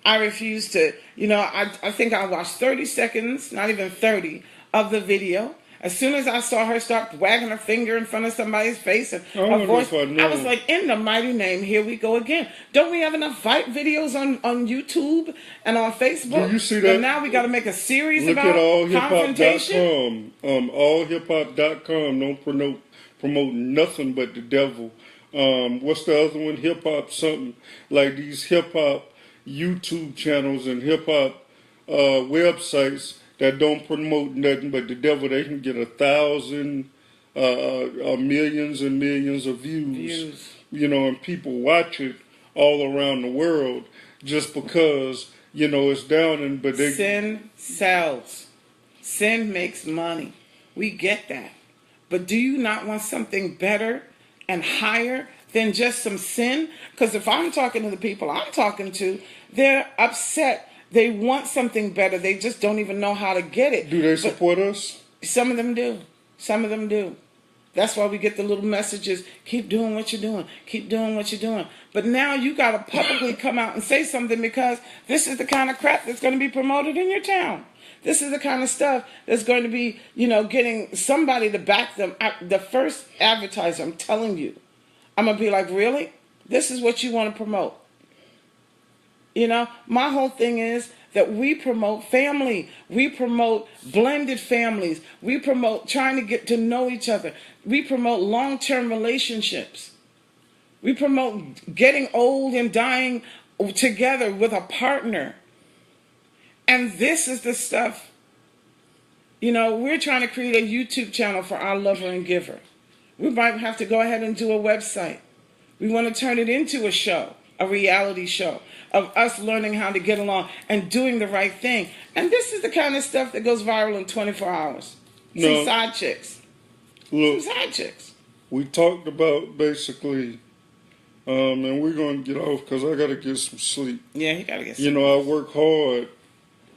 I refuse to, I think I watched 30 seconds, not even 30, of the video. As soon as I saw her start wagging her finger in front of somebody's face and I her wonder voice, if I know. I was like, in the mighty name, here we go again. Don't we have enough fight videos on YouTube and on Facebook? Do you see But that? now we got to make a series Look about at confrontation. allhiphop.com. Allhiphop.com don't promote nothing but the devil. What's the other one? Hip hop something, like these hip hop YouTube channels and hip hop websites that don't promote nothing but the devil. They can get 1,000 millions and millions of views. You know, and people watch it all around the world just because, you know, it's down and but they Sin sells. Sin makes money. We get that. But do you not want something better and higher than just some sin? Because if I'm talking to the people I'm talking to, they're upset. They want something better. They just don't even know how to get it. Do they support us? Some of them do. Some of them do. That's why we get the little messages, keep doing what you're doing, keep doing what you're doing. But now you got to publicly come out and say something, because this is the kind of crap that's going to be promoted in your town. This is the kind of stuff that's going to be, you know, getting somebody to back them. The first advertiser, I'm telling you, I'm going to be like, really? This is what you want to promote? You know, my whole thing is that we promote family. We promote blended families. We promote trying to get to know each other. We promote long-term relationships. We promote getting old and dying together with a partner. And this is the stuff, you know, we're trying to create a YouTube channel for our lover and giver. We might have to go ahead and do a website. We want to turn it into a show, a reality show of us learning how to get along and doing the right thing. And this is the kind of stuff that goes viral in 24 hours. Some side chicks. Look, Some side chicks. we talked about basically, and we're going to get off because I got to get some sleep. Yeah, he got to get some You know, I work hard.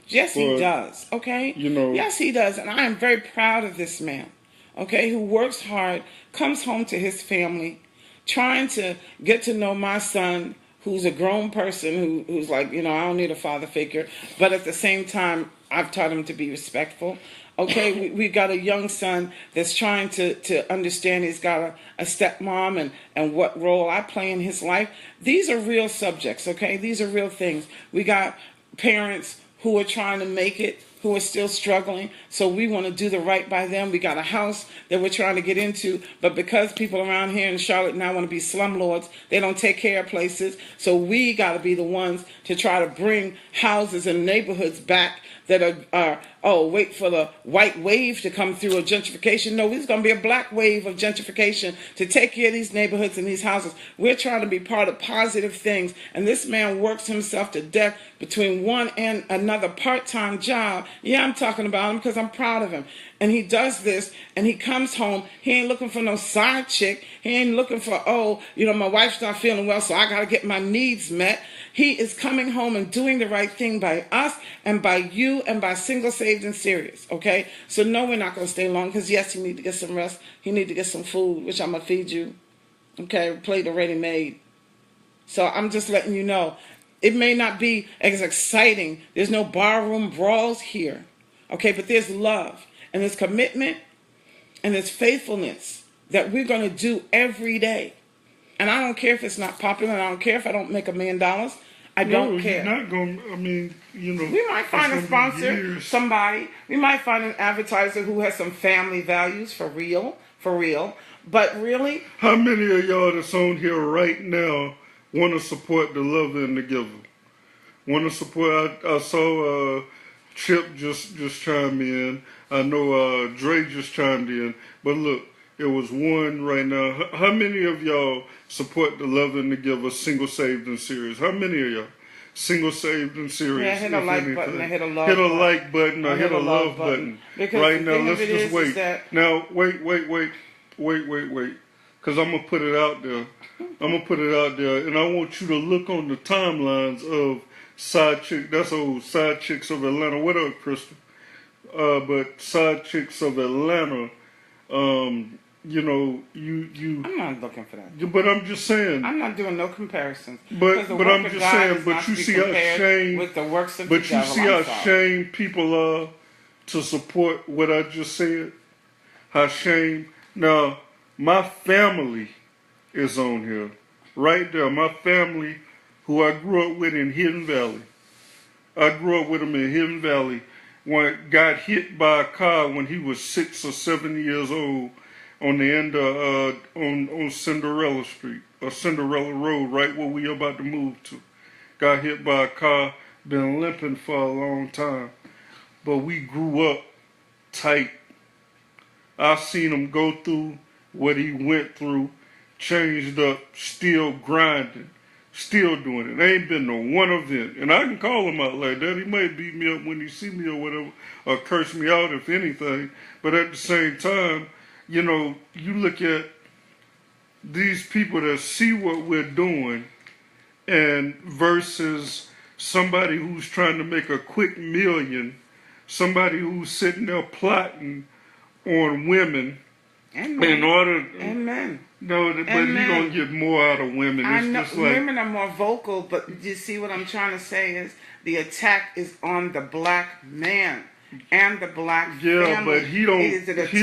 Yes, he does, okay? You know. Yes, he does. And I am very proud of this man, okay, who works hard, comes home to his family, trying to get to know my son, who's a grown person, who's like, you know, I don't need a father figure. But at the same time, I've taught him to be respectful. Okay, we got a young son that's trying to understand he's got a stepmom and what role I play in his life. These are real subjects, okay? These are real things. We got parents who are trying to make it, who are still struggling. So we want to do the right by them. We got a house that we're trying to get into, but because people around here in Charlotte now want to be slumlords, they don't take care of places. So we got to be the ones to try to bring houses and neighborhoods back that are wait for the white wave to come through of gentrification. No, there's going to be a black wave of gentrification to take care of these neighborhoods and these houses. We're trying to be part of positive things. And this man works himself to death between one and another part-time job. Yeah, I'm talking about him because I'm proud of him. And he does this, and he comes home. He ain't looking for no side chick. He ain't looking for, my wife's not feeling well, so I got to get my needs met. He is coming home and doing the right thing by us and by you and by Single, Saved, and Serious, okay? So no, we're not going to stay long because, yes, you need to get some rest. You need to get some food, which I'm going to feed you, okay? Plate already made. So I'm just letting you know. It may not be as exciting. There's no barroom brawls here, okay? But there's love and there's commitment and there's faithfulness that we're going to do every day. And I don't care if it's not popular. And I don't care if I don't make $1 million. I don't care. You're not going. I mean, you know. We might find a sponsor, somebody. We might find an advertiser who has some family values for real. But really, how many of y'all that's on here right now want to support the lover and the giver? Want to support? I saw Chip just chime in. I know Dre just chimed in. But look. It was one right now. How many of y'all support the love and the giver, single, saved, and serious? How many of y'all single, saved, and serious? Yeah, hit a like button or hit a love button. Hit a button. like button or hit a love button. Because right now, let's just just wait. Now, wait. Because I'm going to put it out there. And I want you to look on the timelines of Side Chick. That's old Side Chicks of Atlanta. What up, Crystal? But Side Chicks of Atlanta, you know, I'm not looking for that. But I'm just saying. I'm not doing no comparisons. But I'm just saying. But you see how ashamed. With the works of but the you devil. see how ashamed people are to support what I just said. Hashem. Now, my family is on here. Right there. My family, who I grew up with in Hidden Valley. I grew up with him in Hidden Valley. When got hit by a car when he was 6 or 7 years old on the end of on Cinderella Street or Cinderella Road, right where we about to move to. Got hit by a car. Been limping for a long time, but we grew up tight. I seen him go through what he went through, changed up, still grinding, still doing it. There ain't been no one event, and I can call him out like that. He might beat me up when he see me or whatever, or curse me out if anything. But at the same time, you know, you look at these people that see what we're doing, and versus somebody who's trying to make a quick million, somebody who's sitting there plotting on women in order. Amen. No, but you're going to get more out of women. I It's know just like, women are more vocal, but you see what I'm trying to say is the attack is on the black man and the black yeah, family. but he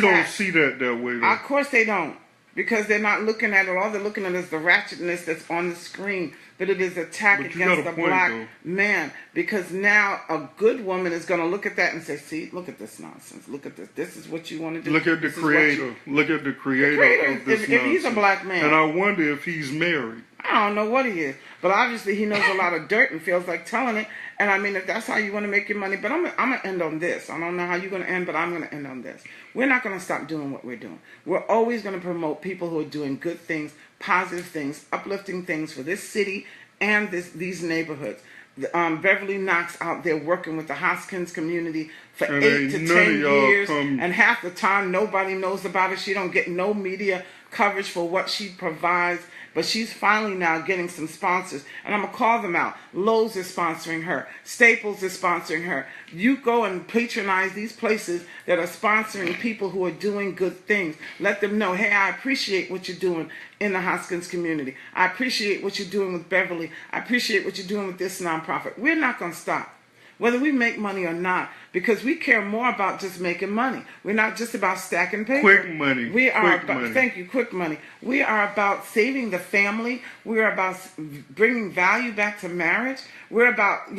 don't see that way though. Of course they don't. Because they're not looking at it. All they're looking at is the ratchetness that's on the screen. But it is attack against the black man. Because now a good woman is going to look at that and say, see, look at this nonsense. Look at this. This is what you want to do. Look at the creator. Look at the creator of this nonsense. If he's a black man. And I wonder if he's married. I don't know what he is. But obviously he knows a lot of dirt and feels like telling it. And I mean, if that's how you want to make your money. But I'm going to end on this. I don't know how you're going to end, but I'm going to end on this. We're not going to stop doing what we're doing. We're always going to promote people who are doing good things, positive things, uplifting things for this city and these neighborhoods. Beverly Knox out there working with the Hoskins community for 8 to 10 years. And half the time nobody knows about it. She don't get no media coverage for what she provides. But she's finally now getting some sponsors. And I'm going to call them out. Lowe's is sponsoring her. Staples is sponsoring her. You go and patronize these places that are sponsoring people who are doing good things. Let them know, hey, I appreciate what you're doing in the Hoskins community. I appreciate what you're doing with Beverly. I appreciate what you're doing with this nonprofit. We're not going to stop, whether we make money or not, because we care more about just making money. We're not just about stacking paper. Quick money. We are about, thank you, quick money. We are about saving the family. We are about bringing value back to marriage. We're about,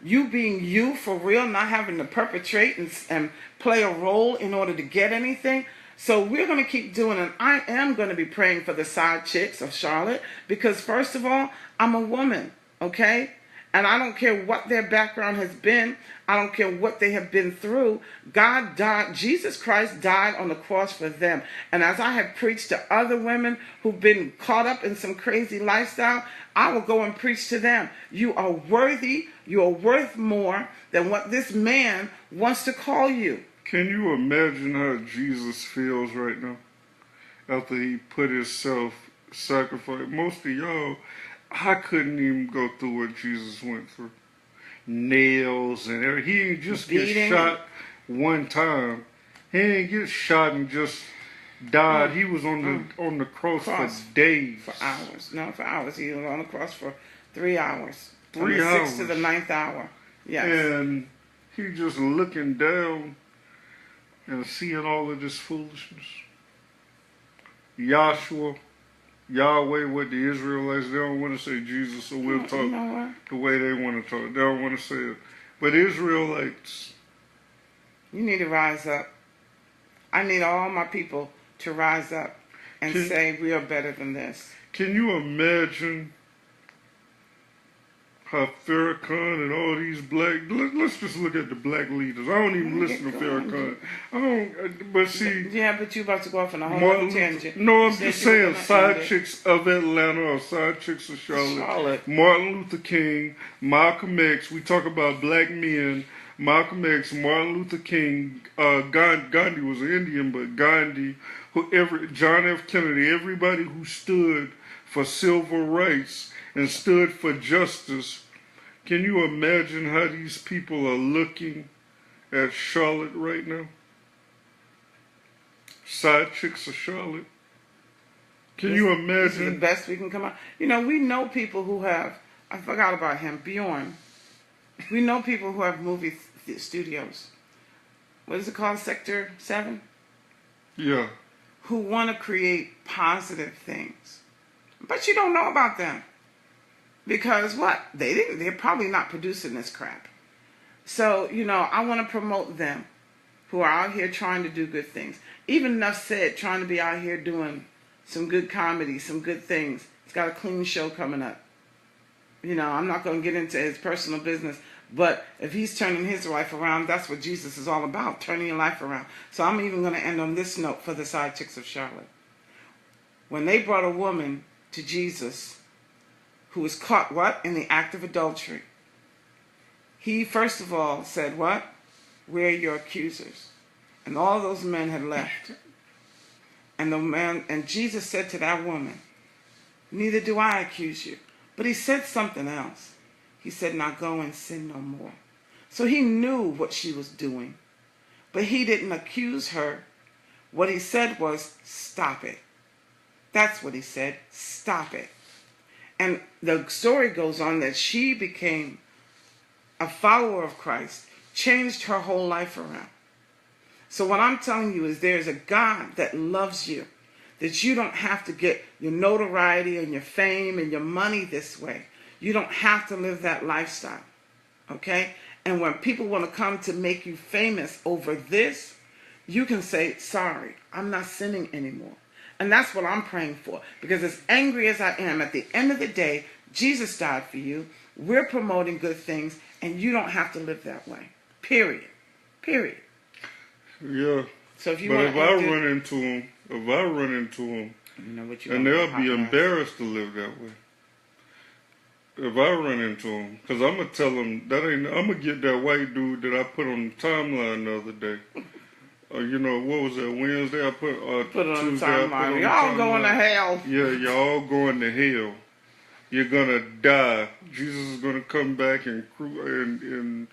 you being you for real, not having to perpetrate and play a role in order to get anything. So we're going to keep doing it. I am going to be praying for the side chicks of Charlotte because, first of all, I'm a woman, okay? And I don't care what their background has been. I don't care what they have been through. God died, Jesus Christ died on the cross for them. And as I have preached to other women who've been caught up in some crazy lifestyle, I will go and preach to them. You are worthy. You are worth more than what this man wants to call you. Can you imagine how Jesus feels right now after he put himself sacrifice? Most of y'all, I couldn't even go through what Jesus went through. Nails and everything. He didn't just get shot one time. He didn't get shot and just died. He was on the cross for days. For hours. No, for hours. He was on the cross for 3 hours. 3 hours. From the 6th to the 9th hour. Yes. And he just looking down and seeing all of this foolishness. Yahshua, Yahweh with the Israelites, they don't want to say Jesus, so we'll talk the way they want to talk. They don't want to say it. But Israelites, you need to rise up. I need all my people to rise up and say we are better than this. Can you imagine how Farrakhan and all these let's just look at the black leaders. I don't even listen to Farrakhan. I don't, but see. Yeah, but you about to go off on a whole other tangent. No, I'm just saying side chicks of Atlanta or side chicks of Charlotte. Martin Luther King, Malcolm X. We talk about black men. Malcolm X, Martin Luther King, Gandhi was an Indian, but Gandhi, John F. Kennedy, everybody who stood for civil rights and stood for justice. Can you imagine how these people are looking at Charlotte right now? Side chicks of Charlotte. Can you imagine? This is the best we can come out. We know people who have, I forgot about him, Bjorn. We know people who have movie studios. What is it called? Sector 7? Yeah. who want to create positive things. But you don't know about them. Because what? They're probably not producing this crap. So, I want to promote them who are out here trying to do good things. Even enough said, trying to be out here doing some good comedy, some good things. He's got a clean show coming up. I'm not going to get into his personal business, but if he's turning his life around, that's what Jesus is all about, turning your life around. So I'm even going to end on this note for the Side Chicks of Charlotte. When they brought a woman to Jesus who was caught, what? In the act of adultery. He, first of all, said, what? Where are your accusers? And all those men had left. And Jesus said to that woman, neither do I accuse you. But he said something else. He said, now go and sin no more. So he knew what she was doing. But he didn't accuse her. What he said was, stop it. That's what he said, stop it. And the story goes on that she became a follower of Christ, changed her whole life around. So what I'm telling you is there's a God that loves you, that you don't have to get your notoriety and your fame and your money this way. You don't have to live that lifestyle, okay? And when people want to come to make you famous over this, you can say, sorry, I'm not sinning anymore. And that's what I'm praying for. Because as angry as I am, at the end of the day, Jesus died for you. We're promoting good things, and you don't have to live that way. Period. Period. Yeah. So if you but want if I run into him, and they'll be embarrassed to live that way. If I run into him, because I'm gonna tell him I'm gonna get that white dude that I put on the timeline the other day. What was that, Wednesday? I put it on Tuesday, the timeline. Y'all going to hell. Yeah, y'all going to hell. You're gonna die. Jesus is gonna come back and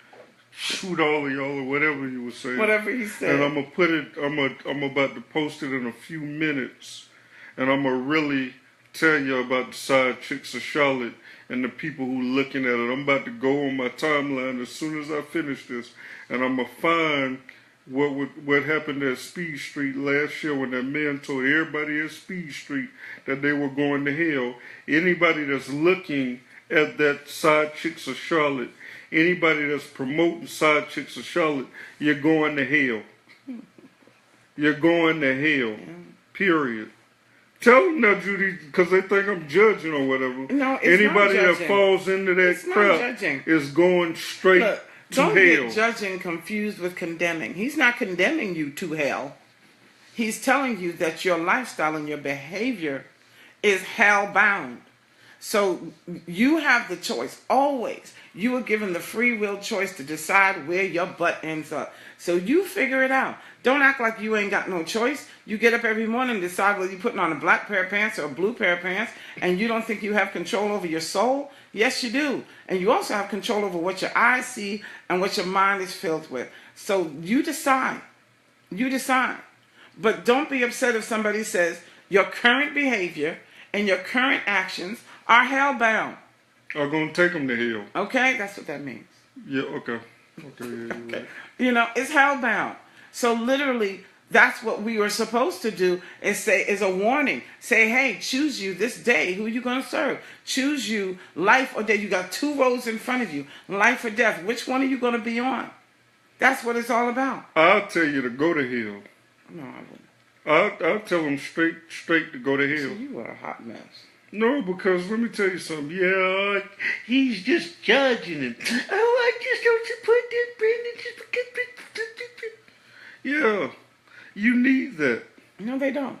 shoot all of y'all or whatever he was saying. Whatever he said. And I'm gonna put it. I'm about to post it in a few minutes, and I'm gonna really tell you about the Side Chicks of Charlotte and the people who looking at it. I'm about to go on my timeline as soon as I finish this, and I'm gonna find what happened at Speed Street last year when that man told everybody at Speed Street that they were going to hell. Anybody that's looking at that Side Chicks of Charlotte, anybody that's promoting Side Chicks of Charlotte, you're going to hell. You're going to hell. Period. Tell them that, Judy, because they think I'm judging or whatever. No, it's anybody not that falls into that crap is going straight to hell. Don't get judging confused with condemning. He's not condemning you to hell. He's telling you that your lifestyle and your behavior is hell-bound. So you have the choice, always. You are given the free will choice to decide where your butt ends up. So you figure it out. Don't act like you ain't got no choice. You get up every morning and decide whether you're putting on a black pair of pants or a blue pair of pants, and you don't think you have control over your soul? Yes, you do. And you also have control over what your eyes see and what your mind is filled with. So you decide. You decide. But don't be upset if somebody says your current behavior and your current actions are hell-bound. Are going to take them to hell. Okay? That's what that means. Yeah, okay. Okay, yeah, okay. Right. It's hell-bound. So literally, that's what we were supposed to do is a warning. Say, hey, choose you this day. Who are you going to serve? Choose you life or death. You got two roads in front of you, life or death. Which one are you going to be on? That's what it's all about. I'll tell you to go to hell. No, I wouldn't. I'll tell them straight to go to hell. So you are a hot mess. No, because let me tell you something. Yeah, he's just judging it. Oh, I just don't support that Brandon. Yeah, you need that. No, they don't.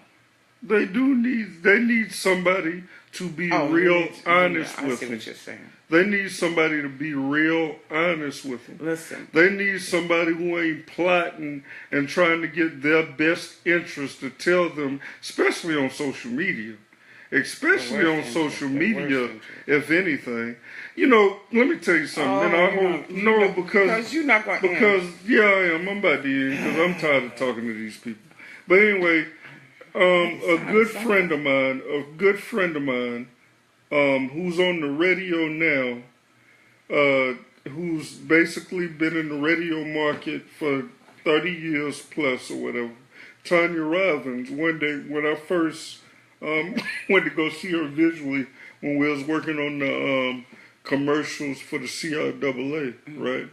They need somebody to be real honest with them. I see what you're saying. They need somebody to be real honest with them. Listen. They need somebody who ain't plotting and trying to get their best interest to tell them, especially on social media. Especially on social media, if anything. Let me tell you something. Because you're not going to I am. I'm about to end because I'm tired of talking to these people. But anyway, a good friend of mine, who's on the radio now, who's basically been in the radio market for 30 years plus or whatever, Tanya Robbins one day when I first went to go see her visually when we was working on the commercials for the CIAA, right?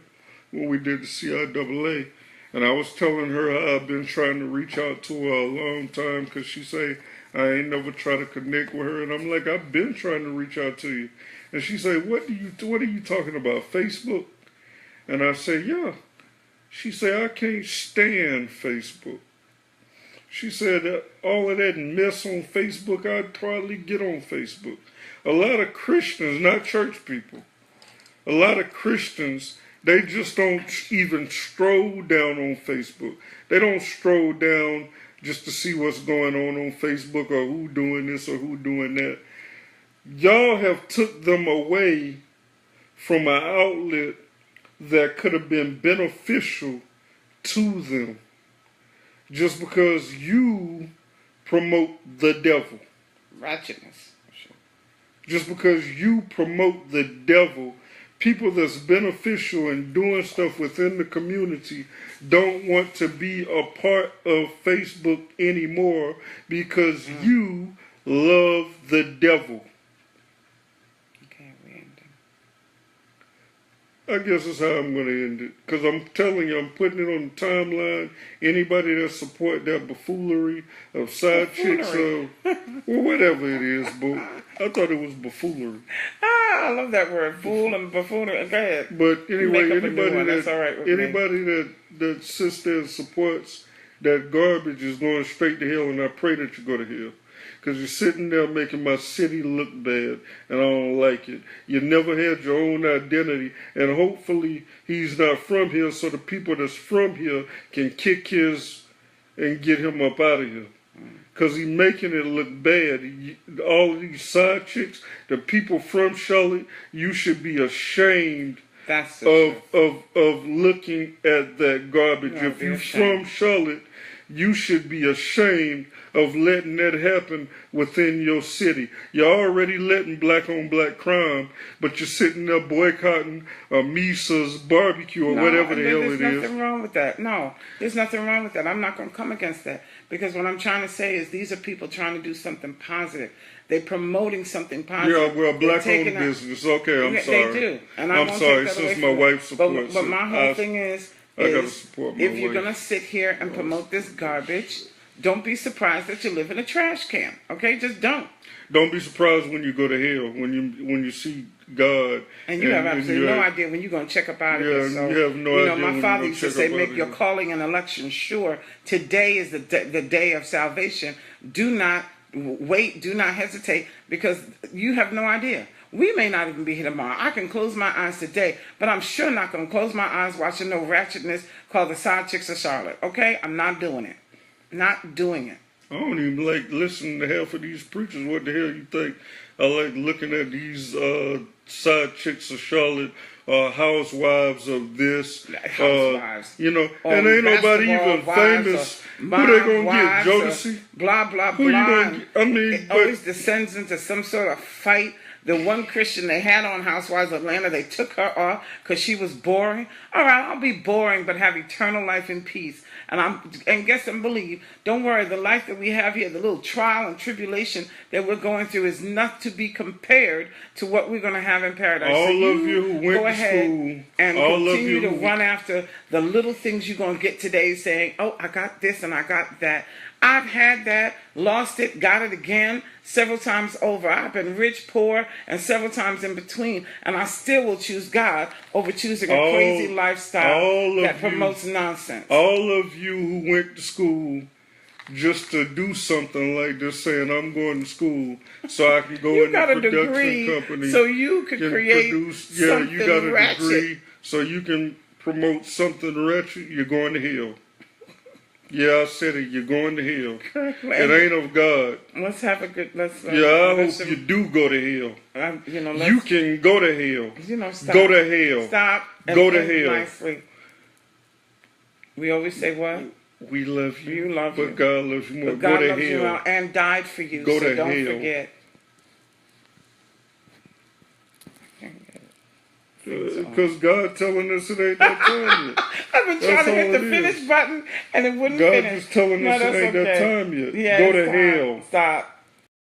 When we did the CIAA. And I was telling her how I've been trying to reach out to her a long time because she say I ain't never try to connect with her. And I'm like, I've been trying to reach out to you. And she say, what are you talking about, Facebook? And I say, yeah. She said, I can't stand Facebook. She said, all of that mess on Facebook, I'd hardly get on Facebook. A lot of Christians, not church people, a lot of Christians, they just don't even stroll down on Facebook. They don't stroll down just to see what's going on Facebook or who doing this or who doing that. Y'all have took them away from an outlet that could have been beneficial to them just because you promote the devil. Righteousness. Just because you promote the devil, people that's beneficial and doing stuff within the community don't want to be a part of Facebook anymore because you love the devil. Okay, we ending. I guess that's how I'm going to end it. Because I'm telling you, I'm putting it on the timeline. Anybody that support that buffoonery of side chicks or well, whatever it is, but I thought it was buffoonery. I love that word, fool and buffoonery. Go ahead. But anyway, anybody that sits there and supports that garbage is going straight to hell, and I pray that you go to hell. Because you're sitting there making my city look bad, and I don't like it. You never had your own identity, and hopefully he's not from here, so the people that's from here can kick his and get him up out of here. Because he's making it look bad. All of these side chicks, the people from Charlotte, you should be ashamed of looking at that garbage. No, if you're from Charlotte, you should be ashamed of letting that happen within your city. You're already letting black on black crime, but you're sitting there boycotting Misa's barbecue or whatever the hell it is. There's nothing wrong with that. No, there's nothing wrong with that. I'm not going to come against that because what I'm trying to say is these are people trying to do something positive. They're promoting something positive. Yeah, well, black-owned business. Okay, I'm sorry. They do. And I'm sorry, since my wife supports it. But my whole thing is gotta support my if wife. you're going to sit here and promote this garbage, don't be surprised that you live in a trash can. Okay? Just don't. Don't be surprised when you go to hell, when you see God. And you have absolutely no idea when you're going to check up out of here. So, you have no idea. My father used to say, make your calling and election sure. Today is the day of salvation. Do not wait. Do not hesitate because you have no idea. We may not even be here tomorrow. I can close my eyes today, but I'm sure not going to close my eyes watching no ratchetness called the Side Chicks of Charlotte. Okay? I'm not doing it. Not doing it. I don't even like listening to half of these preachers. What the hell you think? I like looking at these side chicks of Charlotte, housewives of this. Housewives. And ain't nobody even famous. Who they gonna get? Jodeci? Blah, blah, Who blah. You gonna get? I mean, it always descends into some sort of fight. The one Christian they had on Housewives of Atlanta, they took her off because she was boring. All right, I'll be boring, but have eternal life in peace. And guess and believe, don't worry, the life that we have here, the little trial and tribulation that we're going through is not to be compared to what we're going to have in paradise. All of you who went to school and continue to run after the little things you're going to get today saying, oh, I got this and I got that. I've had that, lost it, got it again, several times over. I've been rich, poor, and several times in between. And I still will choose God over choosing a crazy lifestyle that promotes nonsense. All of you who went to school just to do something like this, saying, I'm going to school so I can go in the production company. So you could create something you got a ratchet. degree so you can promote something ratchet, you're going to hell. Yeah, I said it. You're going to hell. It ain't of God. Let's have a good. I hope you do go to hell. You can go to hell. Stop. Go to hell. Stop. Go to hell. Nicely. We always say what? We love you. You love but God loves you more. But God go to loves hell. You and died for you. Go so to don't hell. forget. things off. Because God telling us it ain't that time yet. I've been trying to hit all the it finish is. button and it wouldn't God finish. just telling us it that's ain't that time yet. Yeah, Go to stop. hell. Stop.